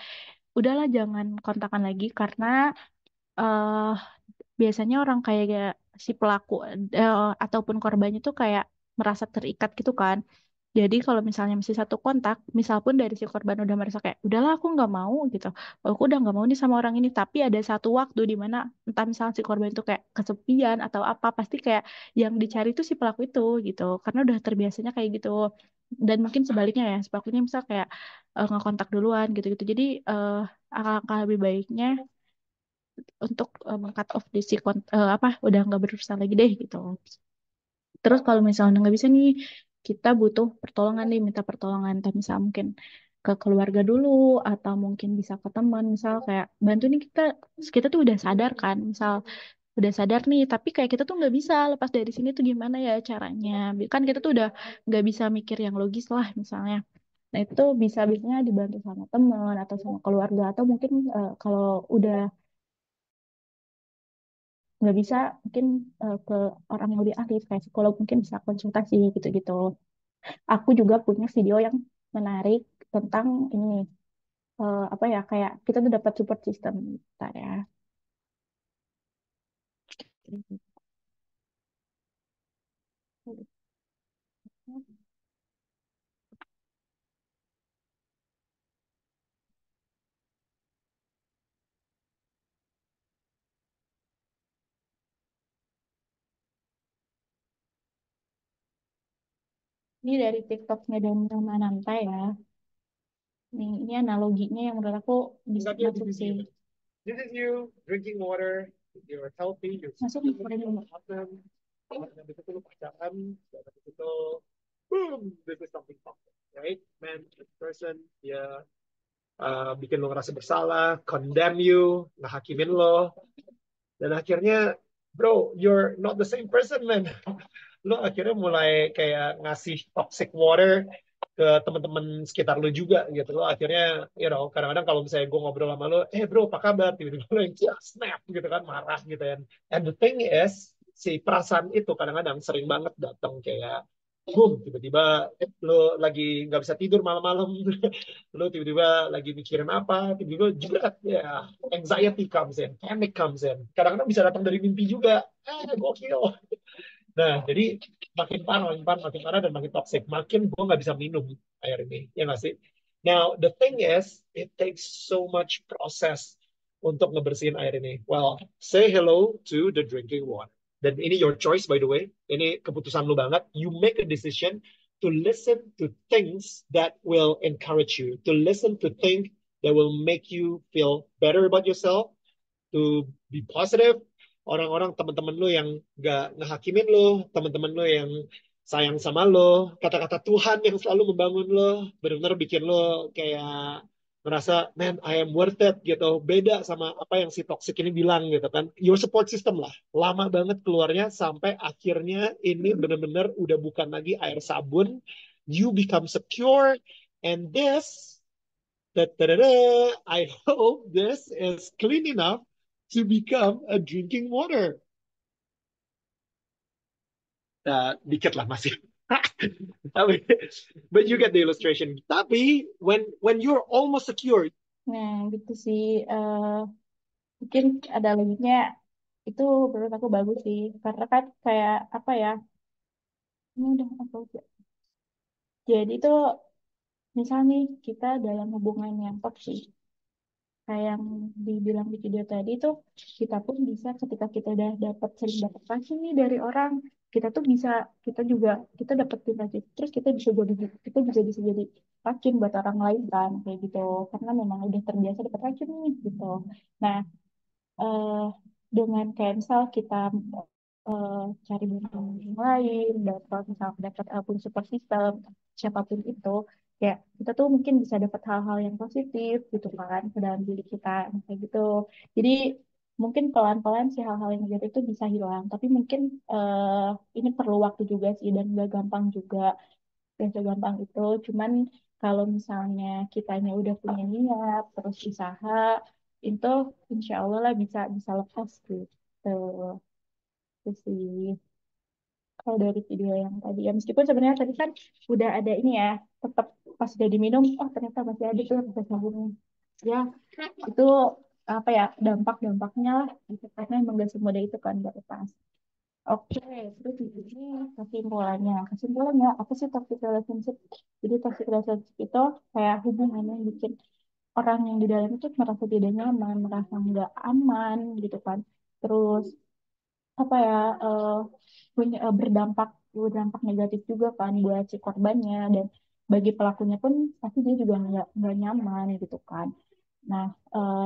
udahlah jangan kontakan lagi karena eh, biasanya orang kayak si pelaku ataupun korbannya tuh kayak merasa terikat gitu kan. Jadi kalau misalnya masih satu kontak, misal pun dari si korban udah merasa kayak, udahlah aku nggak mau gitu, aku udah nggak mau nih sama orang ini, tapi ada satu waktu di mana entah misalnya si korban itu kayak kesepian atau apa, pasti kayak yang dicari itu si pelaku itu gitu, karena udah terbiasanya kayak gitu. Dan mungkin sebaliknya ya, si pelakunya misal kayak ngekontak duluan gitu-gitu. Jadi alangkah lebih baiknya untuk meng-cut off di si apa udah nggak berurusan lagi deh gitu. Terus kalau misalnya nggak bisa nih, kita butuh pertolongan nih, minta pertolongan. Tapi misal mungkin ke keluarga dulu, atau mungkin bisa ke teman. Misal kayak bantu nih kita tuh udah sadar kan, misal udah sadar nih, tapi kayak kita tuh nggak bisa lepas dari sini tuh gimana ya caranya. Kan kita tuh udah nggak bisa mikir yang logis lah misalnya. Nah itu bisa biasanya dibantu sama teman atau sama keluarga atau mungkin kalau udah nggak bisa mungkin ke orang yang lebih ahli kayak psikolog mungkin bisa konsultasi gitu-gitu. Aku juga punya video yang menarik tentang ini apa ya kayak kita tuh dapat support system bentar ya. Ini dari TikToknya dan Ramananta ya. Ini analoginya yang menurut aku bisa masuk sih. This is you drinking water, you're healthy, you're Masuk nih, udah dulu. awesome. Dan habis itu lu pacaran, dan habis itu boom, this is something toxic, right? Man, this person dia bikin lo ngerasa bersalah, condemn you, ngehakimin lo, dan akhirnya, bro, you're not the same person, man. Lo akhirnya mulai kayak ngasih toxic water ke teman-teman sekitar lo juga gitu. Lo akhirnya, kadang-kadang kalau misalnya gue ngobrol sama lo, bro, apa kabar? Tiba-tiba lo yang snap gitu kan, marah gitu kan. And the thing is, si perasaan itu kadang-kadang sering banget datang kayak boom, tiba-tiba lo lagi nggak bisa tidur malam-malam, lo tiba-tiba lagi mikirin apa, tiba-tiba juga ya anxiety comes in, panic comes in. Kadang-kadang bisa datang dari mimpi juga. Gokil. Nah, jadi makin parah dan makin toxic. Makin gue nggak bisa minum air ini, ya nggak sih? Now, the thing is, it takes so much process untuk ngebersihin air ini. Well, say hello to the drinking water. Dan ini your choice, by the way. Ini keputusan lu banget. You make a decision to listen to things that will encourage you, to listen to things that will make you feel better about yourself, to be positive. Orang-orang teman-teman lo yang gak ngehakimin lo, teman-teman lo yang sayang sama lo, kata-kata Tuhan yang selalu membangun lo, benar-benar bikin lo kayak merasa, man, I am worth it gitu. Beda sama apa yang si toxic ini bilang gitu kan. Your support system lah. Lama banget keluarnya sampai akhirnya ini benar-benar udah bukan lagi air sabun. You become secure and this I hope this is clean enough to become a drinking water. Dikit lah masih. But you get the illustration. Tapi when you're almost secure, Nah, gitu sih. Mungkin ada lainnya itu menurut aku bagus sih. Karena kan kayak apa ya? Ini udah apa aja. Jadi tuh misal nih kita dalam hubungan yang toksik, kayak yang dibilang di video tadi tuh kita pun bisa ketika kita udah dapat sering dapat passion nih dari orang, kita tuh bisa kita juga kita dapetin passion terus kita bisa jadi passion buat orang lain kan kayak gitu karena memang udah terbiasa dapat passion nih gitu. Nah, eh, dengan cancel kita eh, cari bintang yang lain, dapat misalnya dapat pun support system, siapapun itu, ya kita tuh mungkin bisa dapat hal-hal yang positif gitu kan ke dalam diri kita, kayak gitu. Jadi mungkin pelan-pelan sih hal-hal yang negatif itu bisa hilang, tapi mungkin ini perlu waktu juga sih dan gak gampang juga, dan segampang itu. Cuman kalau misalnya kitanya udah punya niat, terus usaha, itu insya Allah lah bisa bisa lepas gitu. Itu sih kalau dari video yang tadi ya meskipun sebenarnya tadi kan udah ada ini ya tetap pas udah diminum oh ternyata masih ada tuh rasa sabunnya ya itu apa ya dampak-dampaknya lah gitu karena emang gak semudah itu kan gak lepas. Oke, terus di sini kesimpulannya apa sih toxic relationship? Jadi toxic relationship itu kayak hubungan yang bikin orang yang di dalam itu merasa tidak nyaman, merasa nggak aman gitu kan. Terus apa ya punya berdampak negatif juga kan buat si korbannya dan bagi pelakunya pun pasti dia juga nggak nyaman gitu kan. Nah,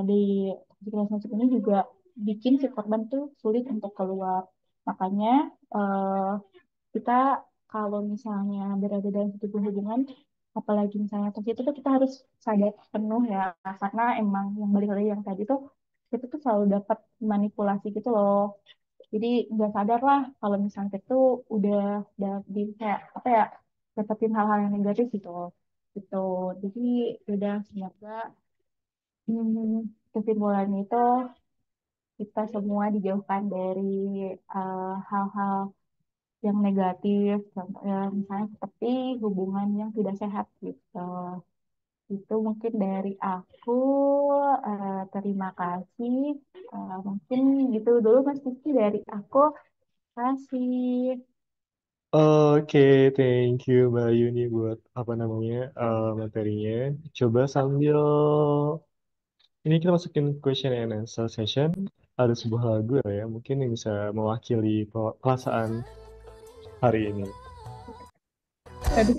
di relationship ini juga bikin si korban tuh sulit untuk keluar. Makanya eh, kita kalau misalnya berada dalam suatu hubungan, apalagi misalnya toksik itu tuh kita harus sadar penuh ya, karena emang yang balik lagi yang tadi tuh kita tuh selalu dapat manipulasi gitu loh. Jadi nggak sadar lah kalau misalnya itu udah di kayak apa ya dapetin hal-hal yang negatif gitu, gitu. Jadi udah semoga kesimpulannya itu kita semua dijauhkan dari hal-hal yang negatif, contohnya misalnya seperti hubungan yang tidak sehat gitu. Itu mungkin dari aku. Terima kasih. Mungkin gitu dulu Mas Rizky dari aku. Kasih. Oke, thank you Mbak Yuni buat apa namanya materinya. Coba sambil ini kita masukin question and answer session. Ada sebuah lagu ya, mungkin yang bisa mewakili perasaan hari ini. Aduh.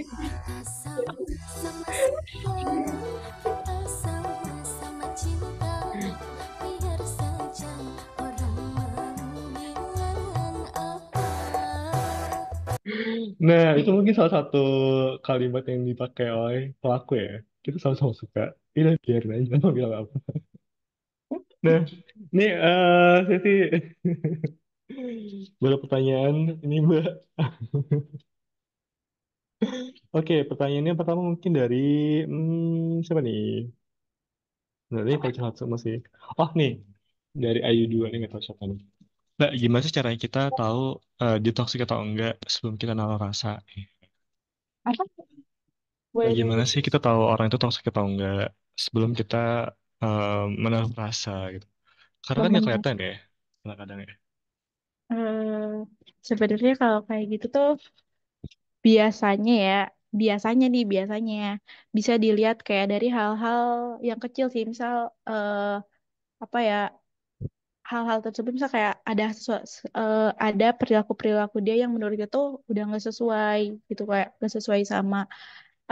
Nah, itu mungkin salah satu kalimat yang dipakai oleh pelaku ya. Kita sama-sama suka. Ini biarin aja, mau bilang apa. Nah, ini sesi boleh pertanyaan ini Mbak. Oke, pertanyaannya pertama mungkin dari siapa nih? Dari Pak Hatsuma sih. Oh nih, dari Ayu 2 nih nggak tahu siapa nih. Mbak, gimana sih caranya kita tahu dia toksik atau enggak sebelum kita naruh rasa? Apa? Nah, Boleh gimana sih diulang? kita tahu orang itu toksik atau enggak sebelum kita menaruh rasa gitu? Karena kan nggak Temen. kelihatan ya, kadang-kadang ya. Eh, Sebenarnya kalau kayak gitu tuh biasanya ya, biasanya bisa dilihat kayak dari hal-hal yang kecil sih, misal apa ya, hal-hal tersebut misal kayak ada perilaku-perilaku dia yang menurut kita tuh udah nggak sesuai gitu, kayak nggak sesuai sama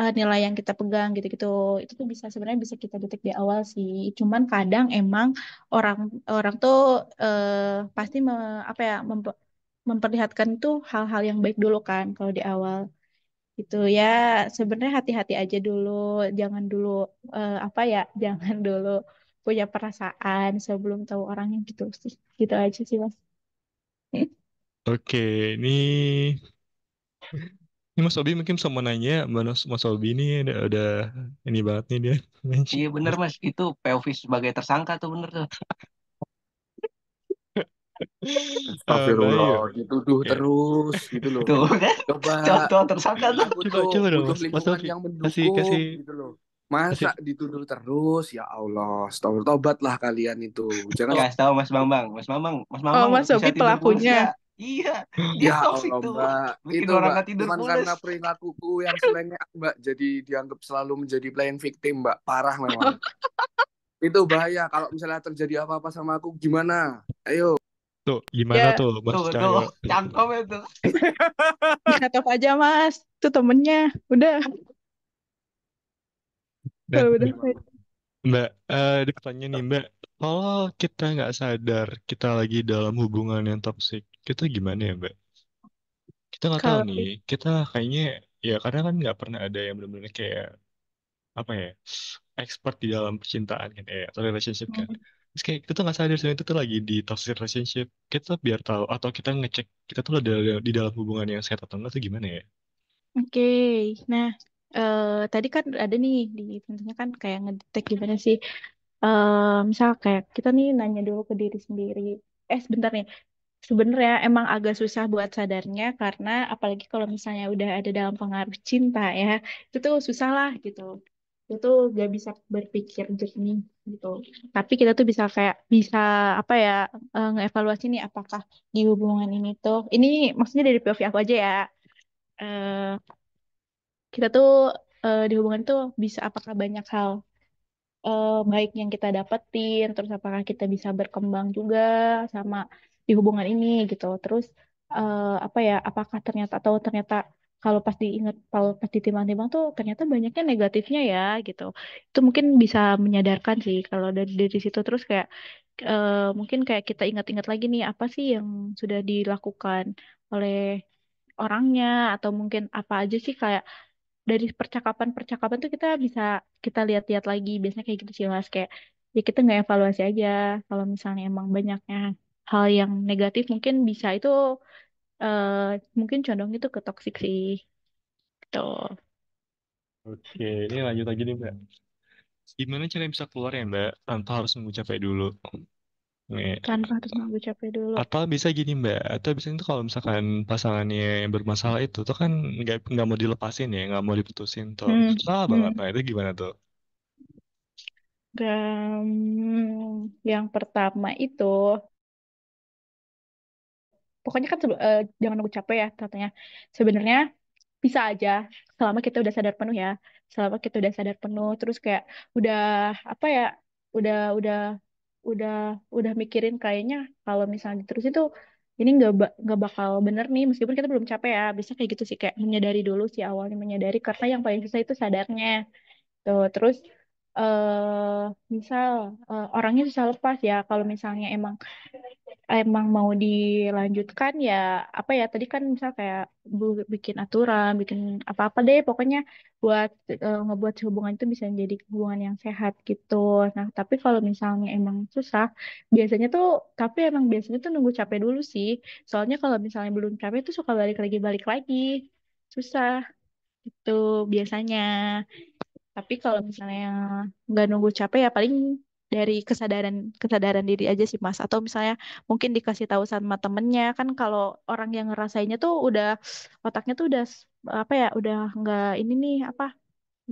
nilai yang kita pegang gitu-gitu. Itu tuh bisa sebenarnya bisa kita detek di awal sih. Cuman kadang emang orang orang tuh pasti apa ya memperlihatkan tuh hal-hal yang baik dulu kan kalau di awal gitu ya. Sebenarnya hati-hati aja dulu, jangan dulu apa ya, jangan dulu punya perasaan sebelum tahu orangnya gitu sih. Gitu aja sih Mas. Oke, ini Mas Obi mungkin bisa mau nanya, Mas Obi ini udah ini banget nih dia. Iya bener Mas, itu POV sebagai tersangka tuh bener tuh. Mbak Astagfirullah, Ayu, dituduh ya. terus gitu loh. Tuh kan, Coba contoh tersangka kita tuh. Coba butuh coba dong butuh Mas lingkungan Obi yang kasih mendukung kasih gitu loh. Masa Masih, dituduh terus? Ya Allah, tobatlah kalian itu. Jangan. Kasih tahu Mas Bambang. Mas Oh, Bambang Mas bisa Sobi tidur pulas pelakunya. gak? Iya, dia Ya toksik Allah tuh. Mbak, Bikin itu orang Mbak, gak tidur cuman pulas. karena perilakuku yang selengah Mbak, jadi dianggap selalu menjadi playing victim Mbak, parah memang. Itu bahaya kalau misalnya terjadi apa-apa sama aku gimana? Ayo. tuh gimana Ya, tuh Mas Tuh, Cahyo? cangkem itu. di cut off aja, Mas. Itu temennya. Udah, Nah, kalau udah. Mbak, ada pertanyaan nih Mbak. Kalau kita nggak sadar kita lagi dalam hubungan yang toksik, kita gimana ya Mbak? Kita nggak tahu Kalau nih. Kita kayaknya ya karena kan nggak pernah ada yang benar-benar kayak apa ya expert di dalam percintaan kan, atau relationship kan. Terus kayak kita tuh nggak sadar sebenarnya itu tuh lagi di toxic relationship. Kita tuh biar tahu atau kita ngecek kita tuh di dalam hubungan yang sehat atau enggak tuh gimana ya? Oke, nah tadi kan ada nih di tentunya kan kayak ngedetek gimana sih. Misal kayak kita nih nanya dulu ke diri sendiri. Sebentar nih. Sebenarnya emang agak susah buat sadarnya karena apalagi kalau misalnya udah ada dalam pengaruh cinta ya, itu tuh susah lah gitu. Itu tuh gak bisa berpikir jernih gitu. Tapi kita tuh bisa kayak bisa apa ya ngeevaluasi nih apakah di hubungan ini tuh ini maksudnya dari POV aku aja ya. eh Kita tuh di hubungan tuh bisa apakah banyak hal baik yang kita dapetin, terus apakah kita bisa berkembang juga sama di hubungan ini gitu. Terus apa ya, apakah ternyata atau ternyata kalau pas ditimbang-timbang tuh ternyata banyaknya negatifnya ya gitu. Itu mungkin bisa menyadarkan sih kalau dari situ terus kayak mungkin kayak kita ingat-ingat lagi nih apa sih yang sudah dilakukan oleh orangnya atau mungkin apa aja sih kayak dari percakapan-percakapan tuh kita bisa kita lihat-lihat lagi biasanya kayak gitu sih mas kayak ya kita nggak evaluasi aja kalau misalnya emang banyaknya hal yang negatif mungkin bisa itu eh, mungkin condong itu ke toxic sih tuh Oke, ini lanjut lagi nih Mbak. Gimana cara bisa keluar ya Mbak tanpa harus nunggu capek dulu? Nih, tanpa harus nunggu capek dulu. atau bisa gini Mbak, atau bisa itu kalau misalkan pasangannya yang bermasalah itu tuh kan nggak mau dilepasin ya, nggak mau diputusin tuh, Hmm, susah banget. hmm. Nah itu gimana tuh? Yang pertama itu pokoknya kan jangan nunggu capek ya katanya sebenarnya bisa aja selama kita udah sadar penuh ya selama kita udah sadar penuh terus kayak udah apa ya udah udah udah udah mikirin kayaknya kalau misalnya diterusin tuh ini nggak bakal bener nih meskipun kita belum capek ya bisa kayak gitu sih kayak menyadari dulu sih awalnya menyadari karena yang paling susah itu sadarnya tuh terus misal orangnya susah lepas ya kalau misalnya emang mau dilanjutkan ya apa ya tadi kan misal kayak bikin aturan, bikin apa-apa deh pokoknya buat ngebuat si hubungan itu bisa menjadi hubungan yang sehat gitu. Nah, tapi kalau misalnya emang susah, biasanya tuh tapi emang biasanya tuh nunggu capek dulu sih. Soalnya kalau misalnya belum capek tuh suka balik lagi. Susah itu biasanya. Tapi kalau misalnya nggak nunggu capek ya paling dari kesadaran kesadaran diri aja sih Mas. Atau misalnya mungkin dikasih tahu sama temennya kan kalau orang yang ngerasainnya tuh udah otaknya tuh udah apa ya udah nggak ini nih apa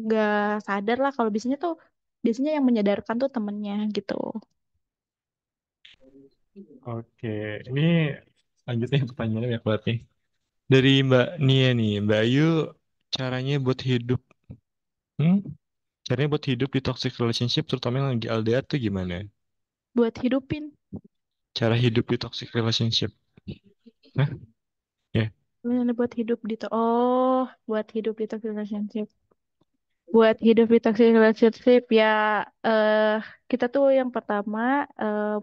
nggak sadar lah kalau biasanya yang menyadarkan tuh temennya gitu. Oke, ini lanjutnya pertanyaannya banyak banget nih. Dari Mbak Nia nih, Mbak Ayu, caranya buat hidup, hmm? Caranya buat hidup di toxic relationship, terutama yang lagi LDR tuh gimana? Buat hidupin, Cara hidup di toxic relationship. Nah, ya. gimana buat hidup di oh buat hidup di toxic relationship. Buat hidup di toxic relationship ya eh kita tuh yang pertama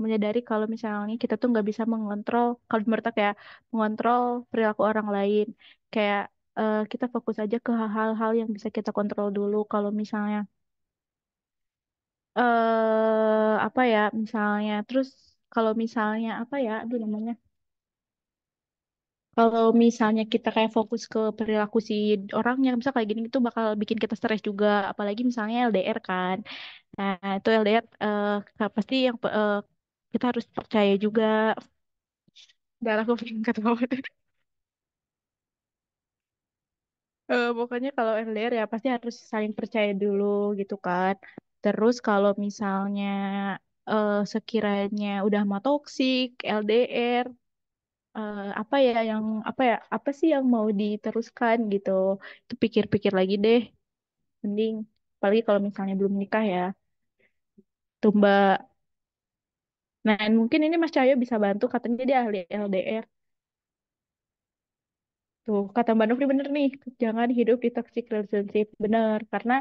menyadari kalau misalnya kita tuh nggak bisa mengontrol kalau menurut aku ya mengontrol perilaku orang lain kayak kita fokus aja ke hal-hal yang bisa kita kontrol dulu kalau misalnya apa ya misalnya terus kalau misalnya apa ya aduh namanya kalau misalnya kita kayak fokus ke perilaku si orang yang bisa kayak gini itu bakal bikin kita stres juga apalagi misalnya LDR kan. Nah, itu LDR pasti kita harus percaya juga. Darah aku pengen ketawa. Pokoknya kalau LDR ya pasti harus saling percaya dulu gitu kan. Terus kalau misalnya sekiranya udah mau toksik, LDR, apa sih yang mau diteruskan gitu. Itu pikir-pikir lagi deh, mending. Apalagi kalau misalnya belum nikah ya, tuh Mbak. Nah, mungkin ini Mas Cahyo bisa bantu, katanya dia ahli LDR. Tuh, kata Mbak Nufri bener nih, jangan hidup di toxic relationship. Bener, karena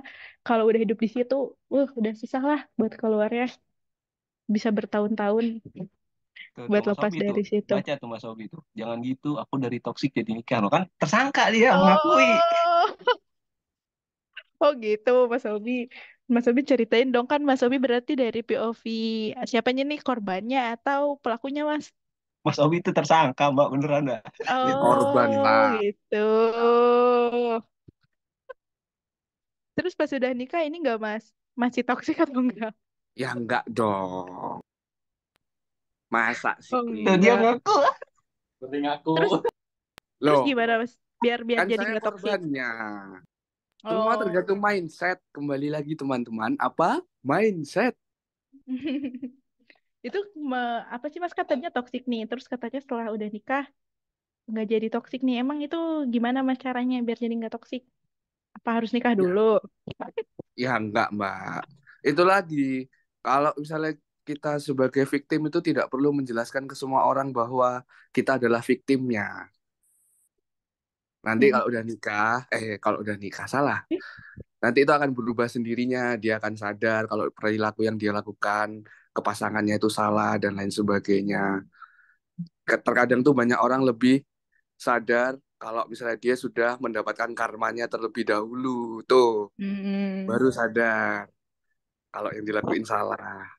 kalau udah hidup di situ, udah susah lah buat keluarnya. Bisa bertahun-tahun Tuh buat Mas lepas Obi tuh dari situ. baca tuh Mas Obi tuh. Jangan gitu, aku dari toksik jadi nikah loh kan. Tersangka dia mengakui. Oh, oh gitu, Mas Obi. Mas Obi ceritain dong kan, Mas Obi berarti dari POV siapanya nih korbannya atau pelakunya, Mas? Mas Obi itu tersangka Mbak beneran dah. Korban Oh, lah. gitu. Terus pas sudah nikah ini enggak, Mas? Masih toksik atau enggak? Ya enggak dong. Masa sih? Oh, Tuh dia enggak. ngaku. Penting aku. Terus terus Loh, gimana, Mas? Biar biar kan jadi saya enggak toksik. korbannya. Semua Oh. tergantung mindset. Kembali lagi teman-teman. Apa? Mindset. Itu apa sih Mas katanya toksik nih. Terus katanya setelah udah nikah nggak jadi toksik nih. Emang itu gimana Mas caranya biar jadi nggak toksik? Apa harus nikah Ya, dulu? ya enggak, Mbak. Itu lagi. Kalau misalnya kita sebagai victim itu tidak perlu menjelaskan ke semua orang bahwa kita adalah victimnya. Nanti Mm. kalau udah nikah salah. Nanti itu akan berubah sendirinya. Dia akan sadar kalau perilaku yang dia lakukan ke pasangannya itu salah dan lain sebagainya. Terkadang tuh banyak orang lebih sadar kalau misalnya dia sudah mendapatkan karmanya terlebih dahulu. Tuh, Mm. baru sadar kalau yang dilakuin salah.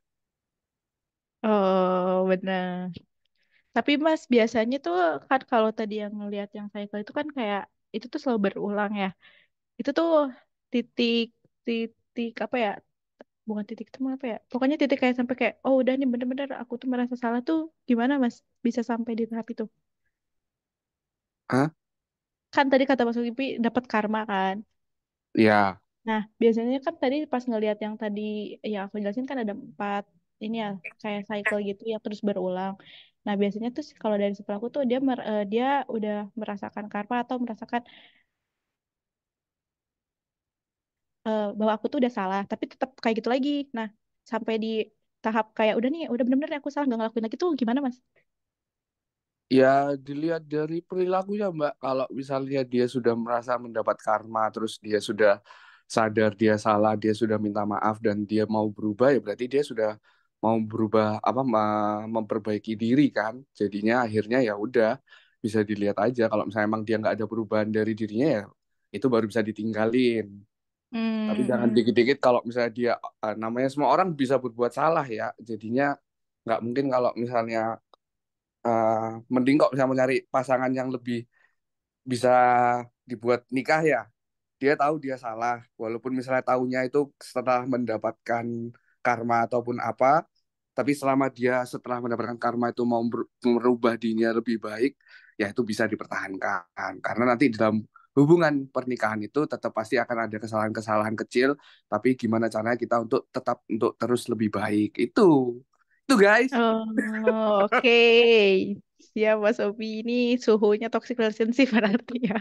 Oh benar. Tapi Mas biasanya tuh kan kalau tadi yang ngelihat yang cycle itu kan kayak itu tuh selalu berulang ya. Itu tuh titik titik apa ya? Bukan titik temu apa ya? Pokoknya titik kayak sampai kayak oh udah nih bener-bener aku tuh merasa salah tuh gimana Mas bisa sampai di tahap itu? Hah? Kan tadi kata Mas Ugipi dapat karma kan. Ya, Nah, biasanya kan tadi pas ngelihat yang tadi ya aku jelasin kan ada empat ini ya kayak cycle gitu yang terus berulang. Nah, biasanya tuh kalau dari si pelaku tuh dia udah merasakan karma atau merasakan bahwa aku tuh udah salah, tapi tetap kayak gitu lagi. Nah, sampai di tahap kayak udah nih, udah bener-bener aku salah nggak ngelakuin lagi tuh gimana, Mas? ya dilihat dari perilakunya, Mbak. Kalau misalnya dia sudah merasa mendapat karma, terus dia sudah sadar dia salah, dia sudah minta maaf dan dia mau berubah, ya berarti dia sudah mau berubah apa memperbaiki diri kan. Jadinya akhirnya ya udah bisa dilihat aja kalau misalnya emang dia nggak ada perubahan dari dirinya ya itu baru bisa ditinggalin. Tapi jangan Hmm, dikit-dikit kalau misalnya dia namanya semua orang bisa berbuat salah ya. Jadinya nggak mungkin kalau misalnya eh, mending kok bisa mencari pasangan yang lebih bisa dibuat nikah ya. Dia tahu dia salah, walaupun misalnya tahunya itu setelah mendapatkan karma ataupun apa, tapi selama dia setelah mendapatkan karma itu mau merubah dirinya lebih baik, ya itu bisa dipertahankan. Karena nanti di dalam hubungan pernikahan itu tetap pasti akan ada kesalahan-kesalahan kecil, tapi gimana caranya kita untuk tetap untuk terus lebih baik. Itu guys. oh, oke. Siap, Mas Obi. Ini suhunya toxic relationship berarti ya.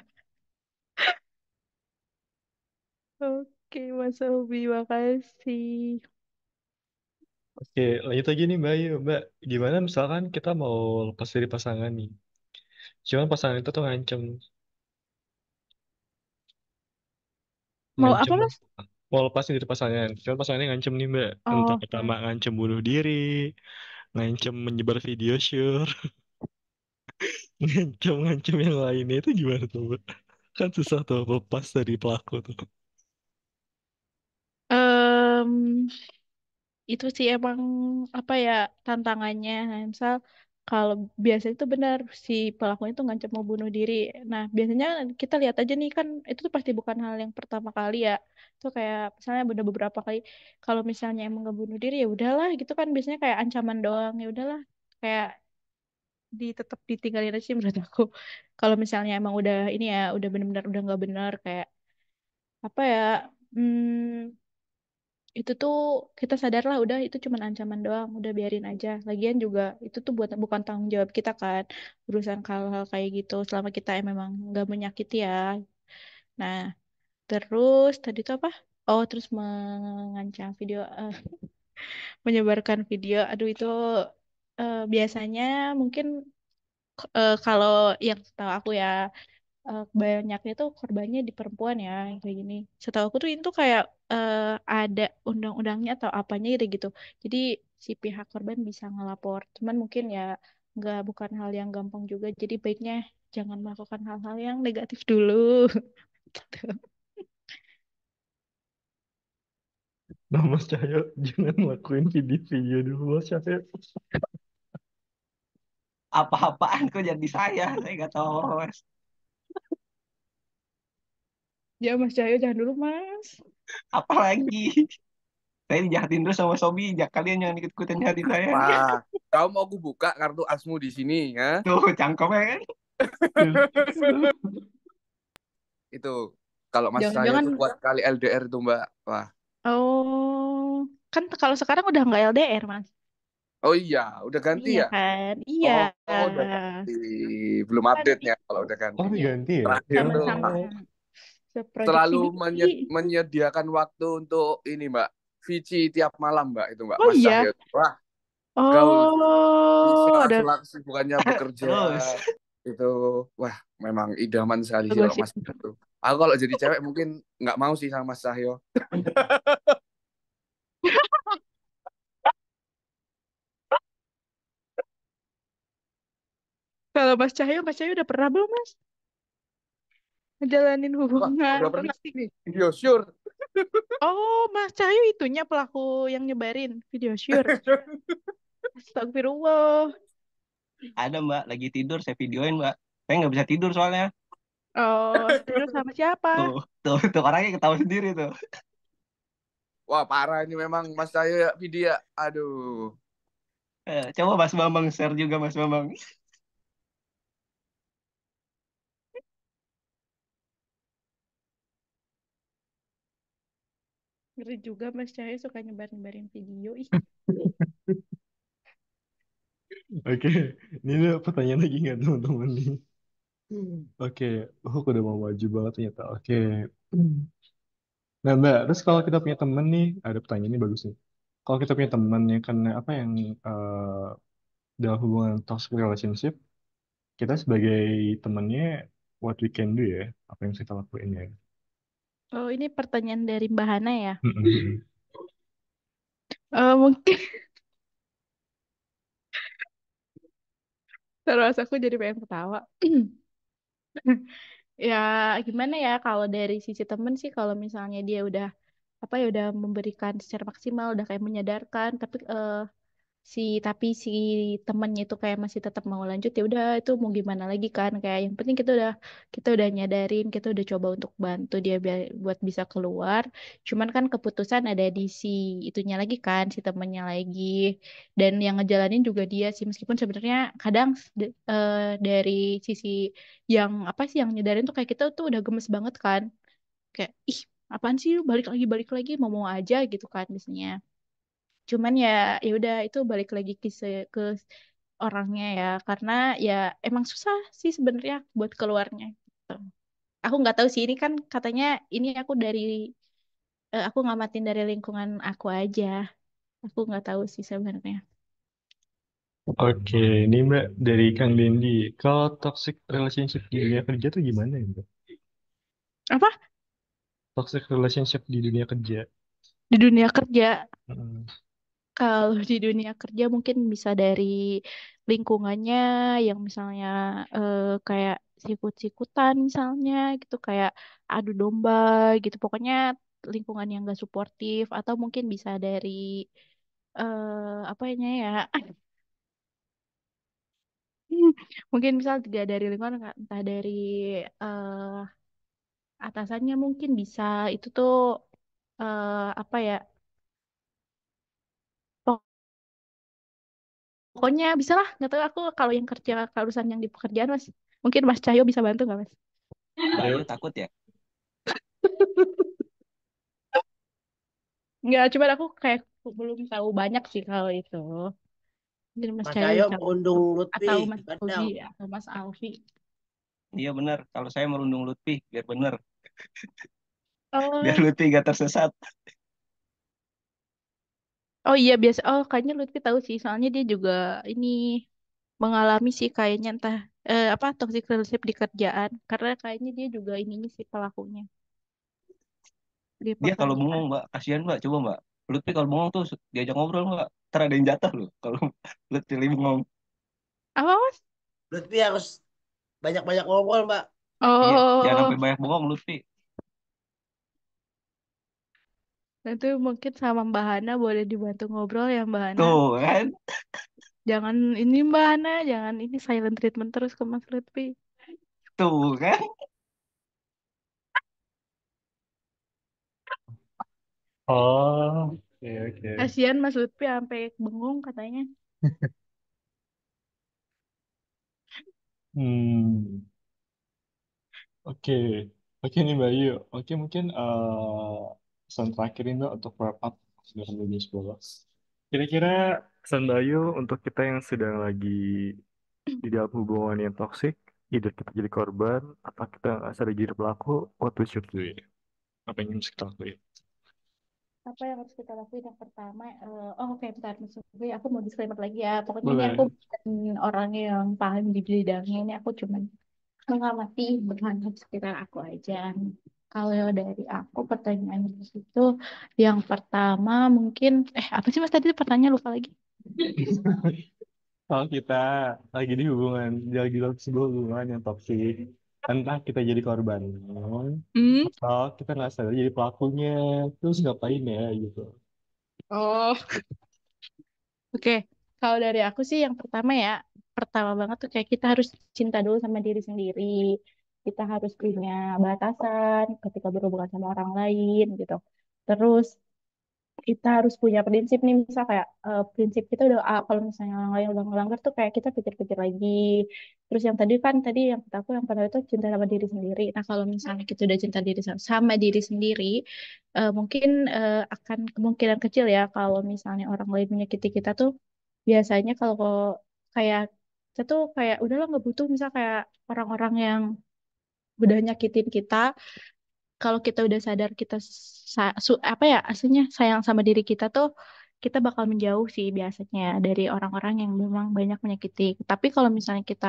Oke, Mas Obi, makasih. Oke, lanjut lagi nih Mbak. Ayu. Mbak, gimana misalkan kita mau lepas dari pasangan nih. Cuman pasangan itu tuh ngancem, Mau apa, ngancem. Mas? Mau lepas dari pasangan. Cuman pasangannya ngancem nih Mbak. Entah Oh, pertama ngancem bunuh diri, ngancem menyebar video syur, ngancem-ngancem yang lainnya itu gimana tuh Mbak? Kan susah tuh lepas dari pelaku tuh. em, itu sih emang apa ya tantangannya. Nah, misal kalau biasanya itu benar si pelakunya itu ngancam mau bunuh diri. Nah, biasanya kita lihat aja nih kan itu tuh pasti bukan hal yang pertama kali ya. Itu kayak misalnya udah beberapa kali kalau misalnya emang nggak bunuh diri ya udahlah gitu kan biasanya kayak ancaman doang ya udahlah kayak tetap ditinggalin aja sih menurut aku. Kalau misalnya emang udah ini ya, udah benar-benar udah nggak benar kayak apa ya? Itu tuh kita sadar lah udah itu cuman ancaman doang, udah biarin aja. Lagian juga itu tuh bukan tanggung jawab kita kan, urusan hal-hal kayak gitu selama kita memang nggak menyakiti ya. Nah, terus tadi tuh apa? Oh, terus mengancam video, menyebarkan video. Aduh itu biasanya mungkin kalau yang setahu aku ya banyaknya tuh korbannya di perempuan ya yang kayak gini. Setahu aku tuh itu kayak eh, ada undang-undangnya atau apanya gitu gitu. Jadi si pihak korban bisa ngelapor. Cuman mungkin ya nggak bukan hal yang gampang juga. Jadi baiknya jangan melakukan hal-hal yang negatif dulu. Gitu. Nah, Mas Cahyo, jangan ngelakuin video-video dulu, Mas Cahyo. Apa-apaan kok jadi saya nggak tahu Mas. Ya Mas Cahyo jangan dulu Mas. Apalagi saya dijahatin terus sama Sobi, kalian jangan ikut-ikutan jahatin saya. Wah, kau mau aku buka kartu asmu di sini, ya? Tuh cangkemnya kan. Itu kalau Mas Cahyo Jangan-jangan tuh kuat kali LDR tuh Mbak. Wah, oh kan kalau sekarang udah nggak LDR Mas. oh iya, udah ganti Iya ya? kan? Iya. Oh, udah ganti. Belum Kan update-nya kalau udah ganti. Oh, iya diganti ya? Terakhir tuh sama-sama selalu seproduksi. menyediakan waktu untuk ini Mbak. Vici tiap malam Mbak itu Mbak Oh Mas iya. Cahyo. Wah, gaul di Oh, sela ada sela kesibukannya bekerja Terus itu, wah memang idaman sekali sih kalau gosip. Mas itu. Aku kalau jadi cewek mungkin nggak mau sih sama Mas Cahyo. Kalau Mas Cahyo udah pernah belum Mas ngejalanin Wah, hubungan udah pernah toksik? nih video sure. Oh, Mas Cahyo itunya pelaku yang nyebarin video shoot. Astagfirullah. ada Mbak lagi tidur saya videoin Mbak. Saya nggak bisa tidur soalnya. Oh, tidur sama siapa? Tuh orangnya ketawa sendiri tuh. Wah parah ini memang Mas Cahyo ya video. Aduh. Coba Mas Bambang share juga Mas Bambang. Ngeri juga Mas Cahyo suka nyebar-nyebarin video. Ih, Oke, ini ada pertanyaan lagi nggak teman-teman nih? Oke, aku udah mau maju banget ternyata. Oke. Nah, Mbak, terus kalau kita punya temen nih, ada pertanyaan ini bagus nih. Kalau kita punya temen yang kena apa yang dalam hubungan toxic relationship, kita sebagai temennya, what we can do ya, apa yang bisa kita lakuin ya. oh ini pertanyaan dari Mbak Hana ya. Mm-mm. Mungkin terus aku jadi pengen ketawa. Ya gimana ya kalau dari sisi temen sih kalau misalnya dia udah apa ya udah memberikan secara maksimal udah kayak menyadarkan tapi si temennya itu kayak masih tetap mau lanjut ya udah itu mau gimana lagi kan kayak yang penting kita udah nyadarin kita udah coba untuk bantu dia buat bisa keluar cuman kan keputusan ada di si itunya lagi kan si temennya lagi dan yang ngejalanin juga dia sih meskipun sebenarnya kadang dari sisi yang apa sih yang nyadarin tuh kayak kita tuh udah gemes banget kan kayak ih apaan sih lu balik lagi mau aja gitu kan biasanya cuman ya udah itu balik lagi ke orangnya ya karena ya emang susah sih sebenarnya buat keluarnya gitu. Aku nggak tahu sih ini kan katanya ini aku ngamatin dari lingkungan aku aja. Aku nggak tahu sih sebenarnya. Oke, ini Mbak dari Kang Dendi. Kalau toxic relationship di dunia kerja tuh gimana ya, Mbak? Apa Toxic relationship di dunia kerja. di dunia kerja? Mm. Kalau di dunia kerja mungkin bisa dari lingkungannya yang misalnya kayak sikut-sikutan misalnya gitu kayak adu domba gitu pokoknya lingkungan yang gak suportif atau mungkin bisa dari apanya ya mungkin misal juga dari lingkungan entah dari eh, atasannya mungkin bisa itu tuh apa ya Pokoknya bisa lah, nggak tahu aku kalau yang kerja urusan yang di pekerjaan mas. Mungkin Mas Cahyo bisa bantu nggak mas? Mbak Ayo. Ayu takut ya? Nggak, cuma aku kayak belum tahu banyak sih kalau itu. Mungkin Mas Mas Cahyo Cahyo bisa bantu. merundung Lutfi, Atau Mas Alfi kadang. atau Mas Alfi. Iya benar. Kalau saya merundung Lutfi biar benar, biar Oh, Lutfi gak tersesat. oh iya biasa. Oh, kayaknya Lutfi tahu sih. Soalnya dia juga ini mengalami sih kayaknya entah apa toxic relationship di kerjaan. Karena kayaknya dia juga ininya sih pelakunya di Dia kalau pekerjaan. bengong Mbak, kasihan Mbak. Coba Mbak, Lutfi kalau bengong tuh diajak ngobrol Mbak. Ntar ada yang jatuh loh kalau Lutfi lagi bengong. Apa mas? Lutfi harus banyak-banyak ngobrol, Mbak. Iya, jangan Oh, sampai banyak bengong Lutfi. itu mungkin sama Mbak Hana boleh dibantu ngobrol ya Mbak Hana. Tuh kan, Jangan ini Mbak Hana, jangan ini silent treatment terus ke Mas Lutfi. tuh kan. Oh, oke oke. Kasihan Mas Lutfi sampai bengong katanya. Hmm, oke. Oke nih Bayu. Oke mungkin pesan terakhir ini untuk wrap up sudah menuju 10. Kira-kira pesan Bayu untuk kita yang sedang lagi di dalam hubungan yang toksik, either kita jadi korban atau kita nggak sadar jadi pelaku, what we should do ya? Apa yang harus kita lakuin? Apa yang harus kita lakuin yang pertama? Oh oke bentar Mas Lutfi, aku mau disclaimer lagi ya. Pokoknya ini aku Boleh. bukan orang yang paham di bidangnya. Ini aku cuman mengamati berhanya sekitar aku aja. Kalau dari aku pertanyaan itu yang pertama mungkin apa sih Mas tadi pertanyaan lupa lagi. Kalau kita lagi di hubungan, lagi dalam sebuah hubungan yang toksik, entah kita jadi korban, Hmm. atau kita nggak sadar jadi pelakunya, terus ngapain ya gitu. Oh, oke. Kalau dari aku sih yang pertama ya, pertama banget tuh kayak kita harus cinta dulu sama diri sendiri. Kita harus punya batasan ketika berhubungan sama orang lain gitu. Terus kita harus punya prinsip nih misal kayak prinsip kita udah kalau misalnya orang lain udah melanggar tuh kayak kita pikir-pikir lagi terus yang tadi kan tadi yang kata aku yang pertama itu cinta sama diri sendiri nah kalau misalnya kita udah cinta diri sama diri sendiri mungkin akan kemungkinan kecil ya kalau misalnya orang lain menyakiti kita tuh biasanya kalau kayak kita tuh kayak udahlah nggak butuh misal kayak orang-orang yang udah nyakitin kita kalau kita udah sadar kita apa ya aslinya sayang sama diri kita tuh kita bakal menjauh sih biasanya dari orang-orang yang memang banyak menyakiti. Tapi kalau misalnya kita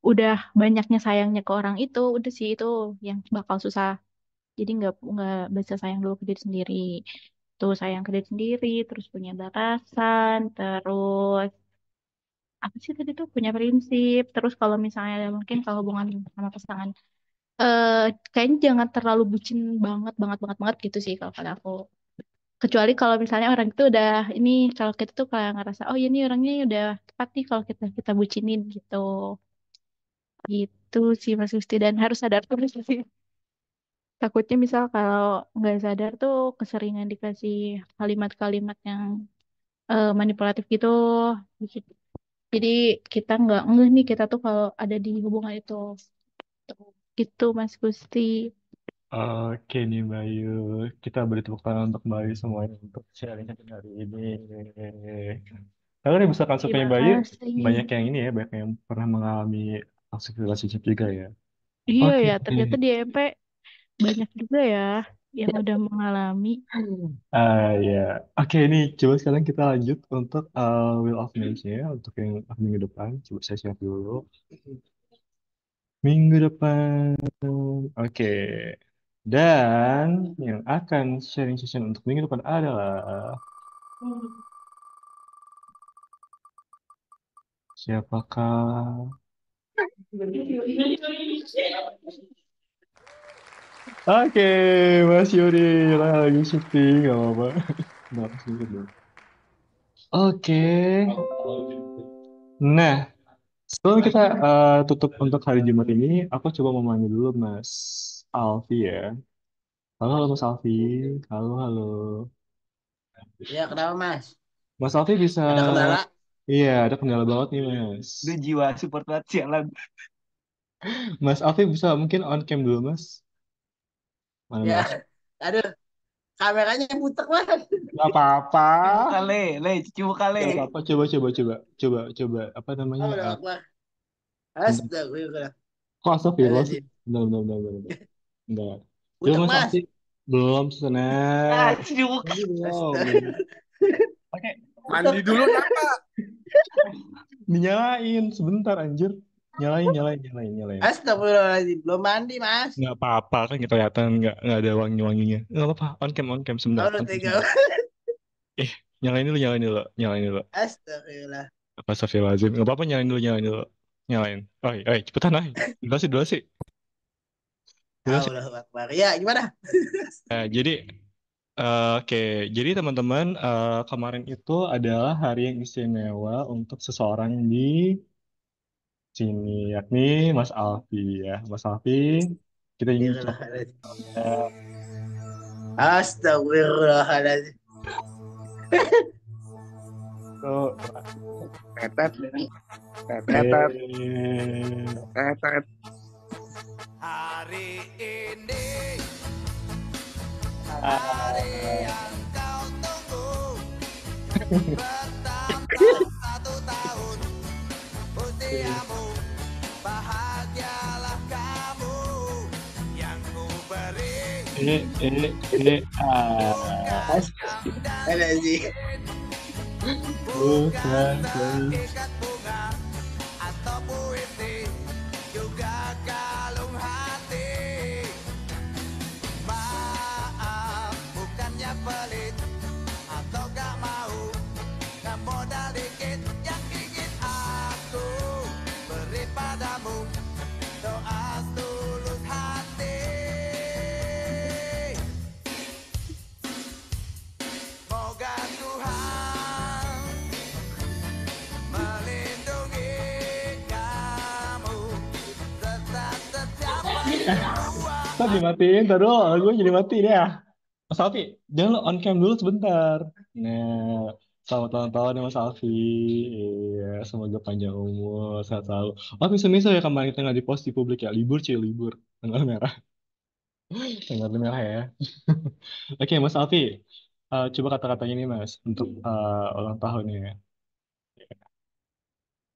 udah banyaknya sayangnya ke orang itu, udah sih itu yang bakal susah. Jadi nggak bisa sayang dulu ke diri sendiri. Tuh sayang ke diri sendiri, terus punya batasan, terus apa sih tadi tuh punya prinsip. Terus kalau misalnya mungkin kalau hubungan sama pasangan eh kayaknya jangan terlalu bucin banget banget banget banget gitu sih kalau kata aku. Kecuali kalau misalnya orang itu udah ini kalau kita tuh kayak ngerasa oh ini orangnya udah tepat nih kalau kita kita bucinin gitu. Gitu sih Mas Gusti dan harus sadar terus sih. Takutnya misal kalau nggak sadar tuh keseringan dikasih kalimat-kalimat yang manipulatif gitu. Jadi kita nggak ngeh nih kita tuh kalau ada di hubungan itu. Gitu Mas Gusti. Oke nih Bayu, kita beri tepuk tangan untuk Bayu semuanya untuk sharing hari ini. Kalau nih misalkan sukanya Terima Bayu, banyak kasih. yang ini ya, banyak yang pernah mengalami toxic relationship juga ya. Iya Oke. ya, ternyata di MP banyak juga ya yang udah mengalami. Ya, oke nih coba sekarang kita lanjut untuk Wheel of Names-nya untuk yang minggu depan. Coba saya siap dulu. Minggu depan. Oke. Dan yang akan sharing session untuk minggu depan adalah siapakah? Oke, Mas Yuri, lagi syuting, gak apa-apa. Kenapa sih dulu? Oke. Nah, sebelum kita tutup untuk hari Jumat ini, aku coba mau manggil dulu Mas Alfi ya. Halo, halo Mas Alfi. Halo, halo. Ya, kenapa Mas? Mas Alfi bisa Ada kendala? Iya, ada kendala banget nih, Mas. Lu jiwa support banget sialan. Mas Afif bisa mungkin on cam dulu, Mas. Mana, Ya, Mas? aduh, kameranya butek banget. Gak apa-apa. Cuci kali, le, cuci kali. Gak apa-apa. Coba, coba, coba. Coba, coba. Apa namanya? Allah Akbar. Bentar. Astagfirullah. Kok astagfirullah sih? Astagfirullahaladzim. Bentar, bentar, bentar, bentar, bentar. Bentar. Coba Butek Mas mas. Afif. Belum, Senet. Ah, cuci muka. Lagi belum. Astaga. Oke. Mandi dulu nyapa. Dinyalain. Sebentar, anjir. Nyalain, nyalain, nyalain, nyalain. Astagfirullahaladzim. Belum mandi mas. Nggak apa-apa kan nggak kelihatan nggak ada wangi-wanginya nggak apa-apa on cam sebentar Allah on cam tega. sebentar nyalain dulu nyalain dulu nyalain dulu Astagfirullah. apa Astagfirullahaladzim nggak apa-apa nyalain dulu nyalain cepetan dulu sih dulu sih Allah Akbar. Ya gimana? jadi oke jadi teman-teman kemarin itu adalah hari yang istimewa untuk seseorang di sini yakni Mas Alfi ya Mas Alfi kita ingin ucapkan Astagfirullahaladzim. tuh Tetet. Tetet. Tetet. Hari ini hari yang kau tunggu bertambah 1 tahun usiamu bahagialah kamu yang ku beri bukan yang dari bukan ikat bunga atau puisi juga kalung hati maaf bukannya pelit atau gak mau gak modal dikit yang ingin aku beri padamu doa tulus hati moga Tuhan melindungi kamu tetap setiap berdua. Ntar dimatiin, ntar dulu, gue jadi mati deh ya. Mas Alfi, jangan lo on cam dulu sebentar. Nah, selamat ulang tahun ya Mas Alfi. Iya, semoga panjang umur, sehat selalu. Oh, misal-misal ya kemarin kita nggak di post di publik ya, libur cuy, libur. Tanggal merah, tanggal merah ya. Oke, Mas Alfi, coba kata-katanya nih Mas, untuk ulang tahunnya.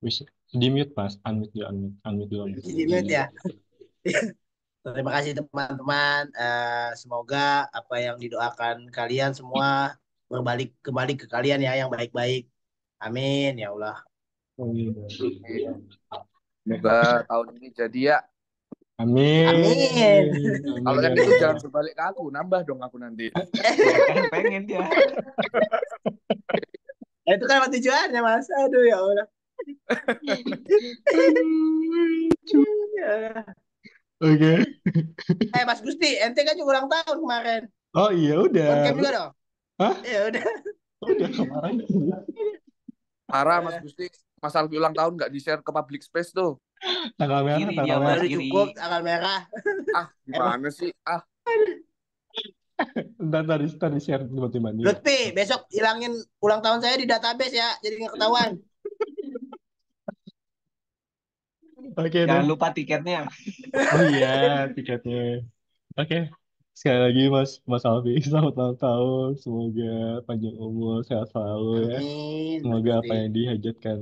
Wish, di mute Mas, unmute dulu. Jimat ya. Terima kasih teman-teman. Semoga apa yang didoakan kalian semua berbalik kembali ke kalian ya yang baik-baik. Amin ya Allah. Oh, iya. Semoga tahun ini jadi ya. Amin. Amin. Kalau Amin, yang ya itu jangan Allah. berbalik ke aku, nambah dong aku nanti. Kan pengen dia. Itu kan tujuannya Mas. Aduh ya Allah. Ya Allah. Oke. Mas Gusti, ente kan juga ulang tahun kemarin. Oh iya udah. On cam juga dong. Hah? Ya udah. Udah kemarin. Parah Mas Gusti, Mas Alfi ulang tahun nggak di-share ke public space tuh. Tanggal merah, Kiri tanggal dia, merah. Mas. Baru Kiri. cukup tanggal merah. Ah, gimana sih? Ah, Ntar tadi share tiba-tiba nih. Lutfi, besok hilangin ulang tahun saya di database ya, jadi nggak ketahuan. Oke deh. Jangan lupa tiketnya. Oh iya, tiketnya. Oke. Sekali lagi Mas Alfi, selamat ulang tahun. Semoga panjang umur, sehat selalu ya. Amin, Mas Semoga apa Gusti. yang dihajatkan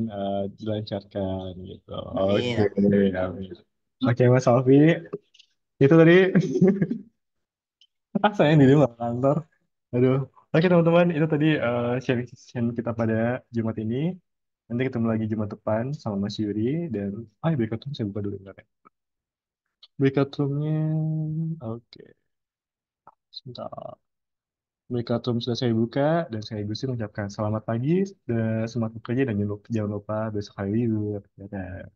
dilancarkan gitu. Amin. Oke, amin. Oke Mas Alfi, itu tadi saya di luar kantor. Aduh. Oke teman-teman, itu tadi sharing session kita pada Jumat ini. Nanti ketemu lagi Jumat depan sama Mas Yuri dan breakout room saya buka dulu bentar ya. Breakout roomnya, oke, sebentar. Breakout room sudah saya buka dan saya Gusti mengucapkan selamat pagi dan semangat bekerja dan jangan lupa besok hari libur. Dadah.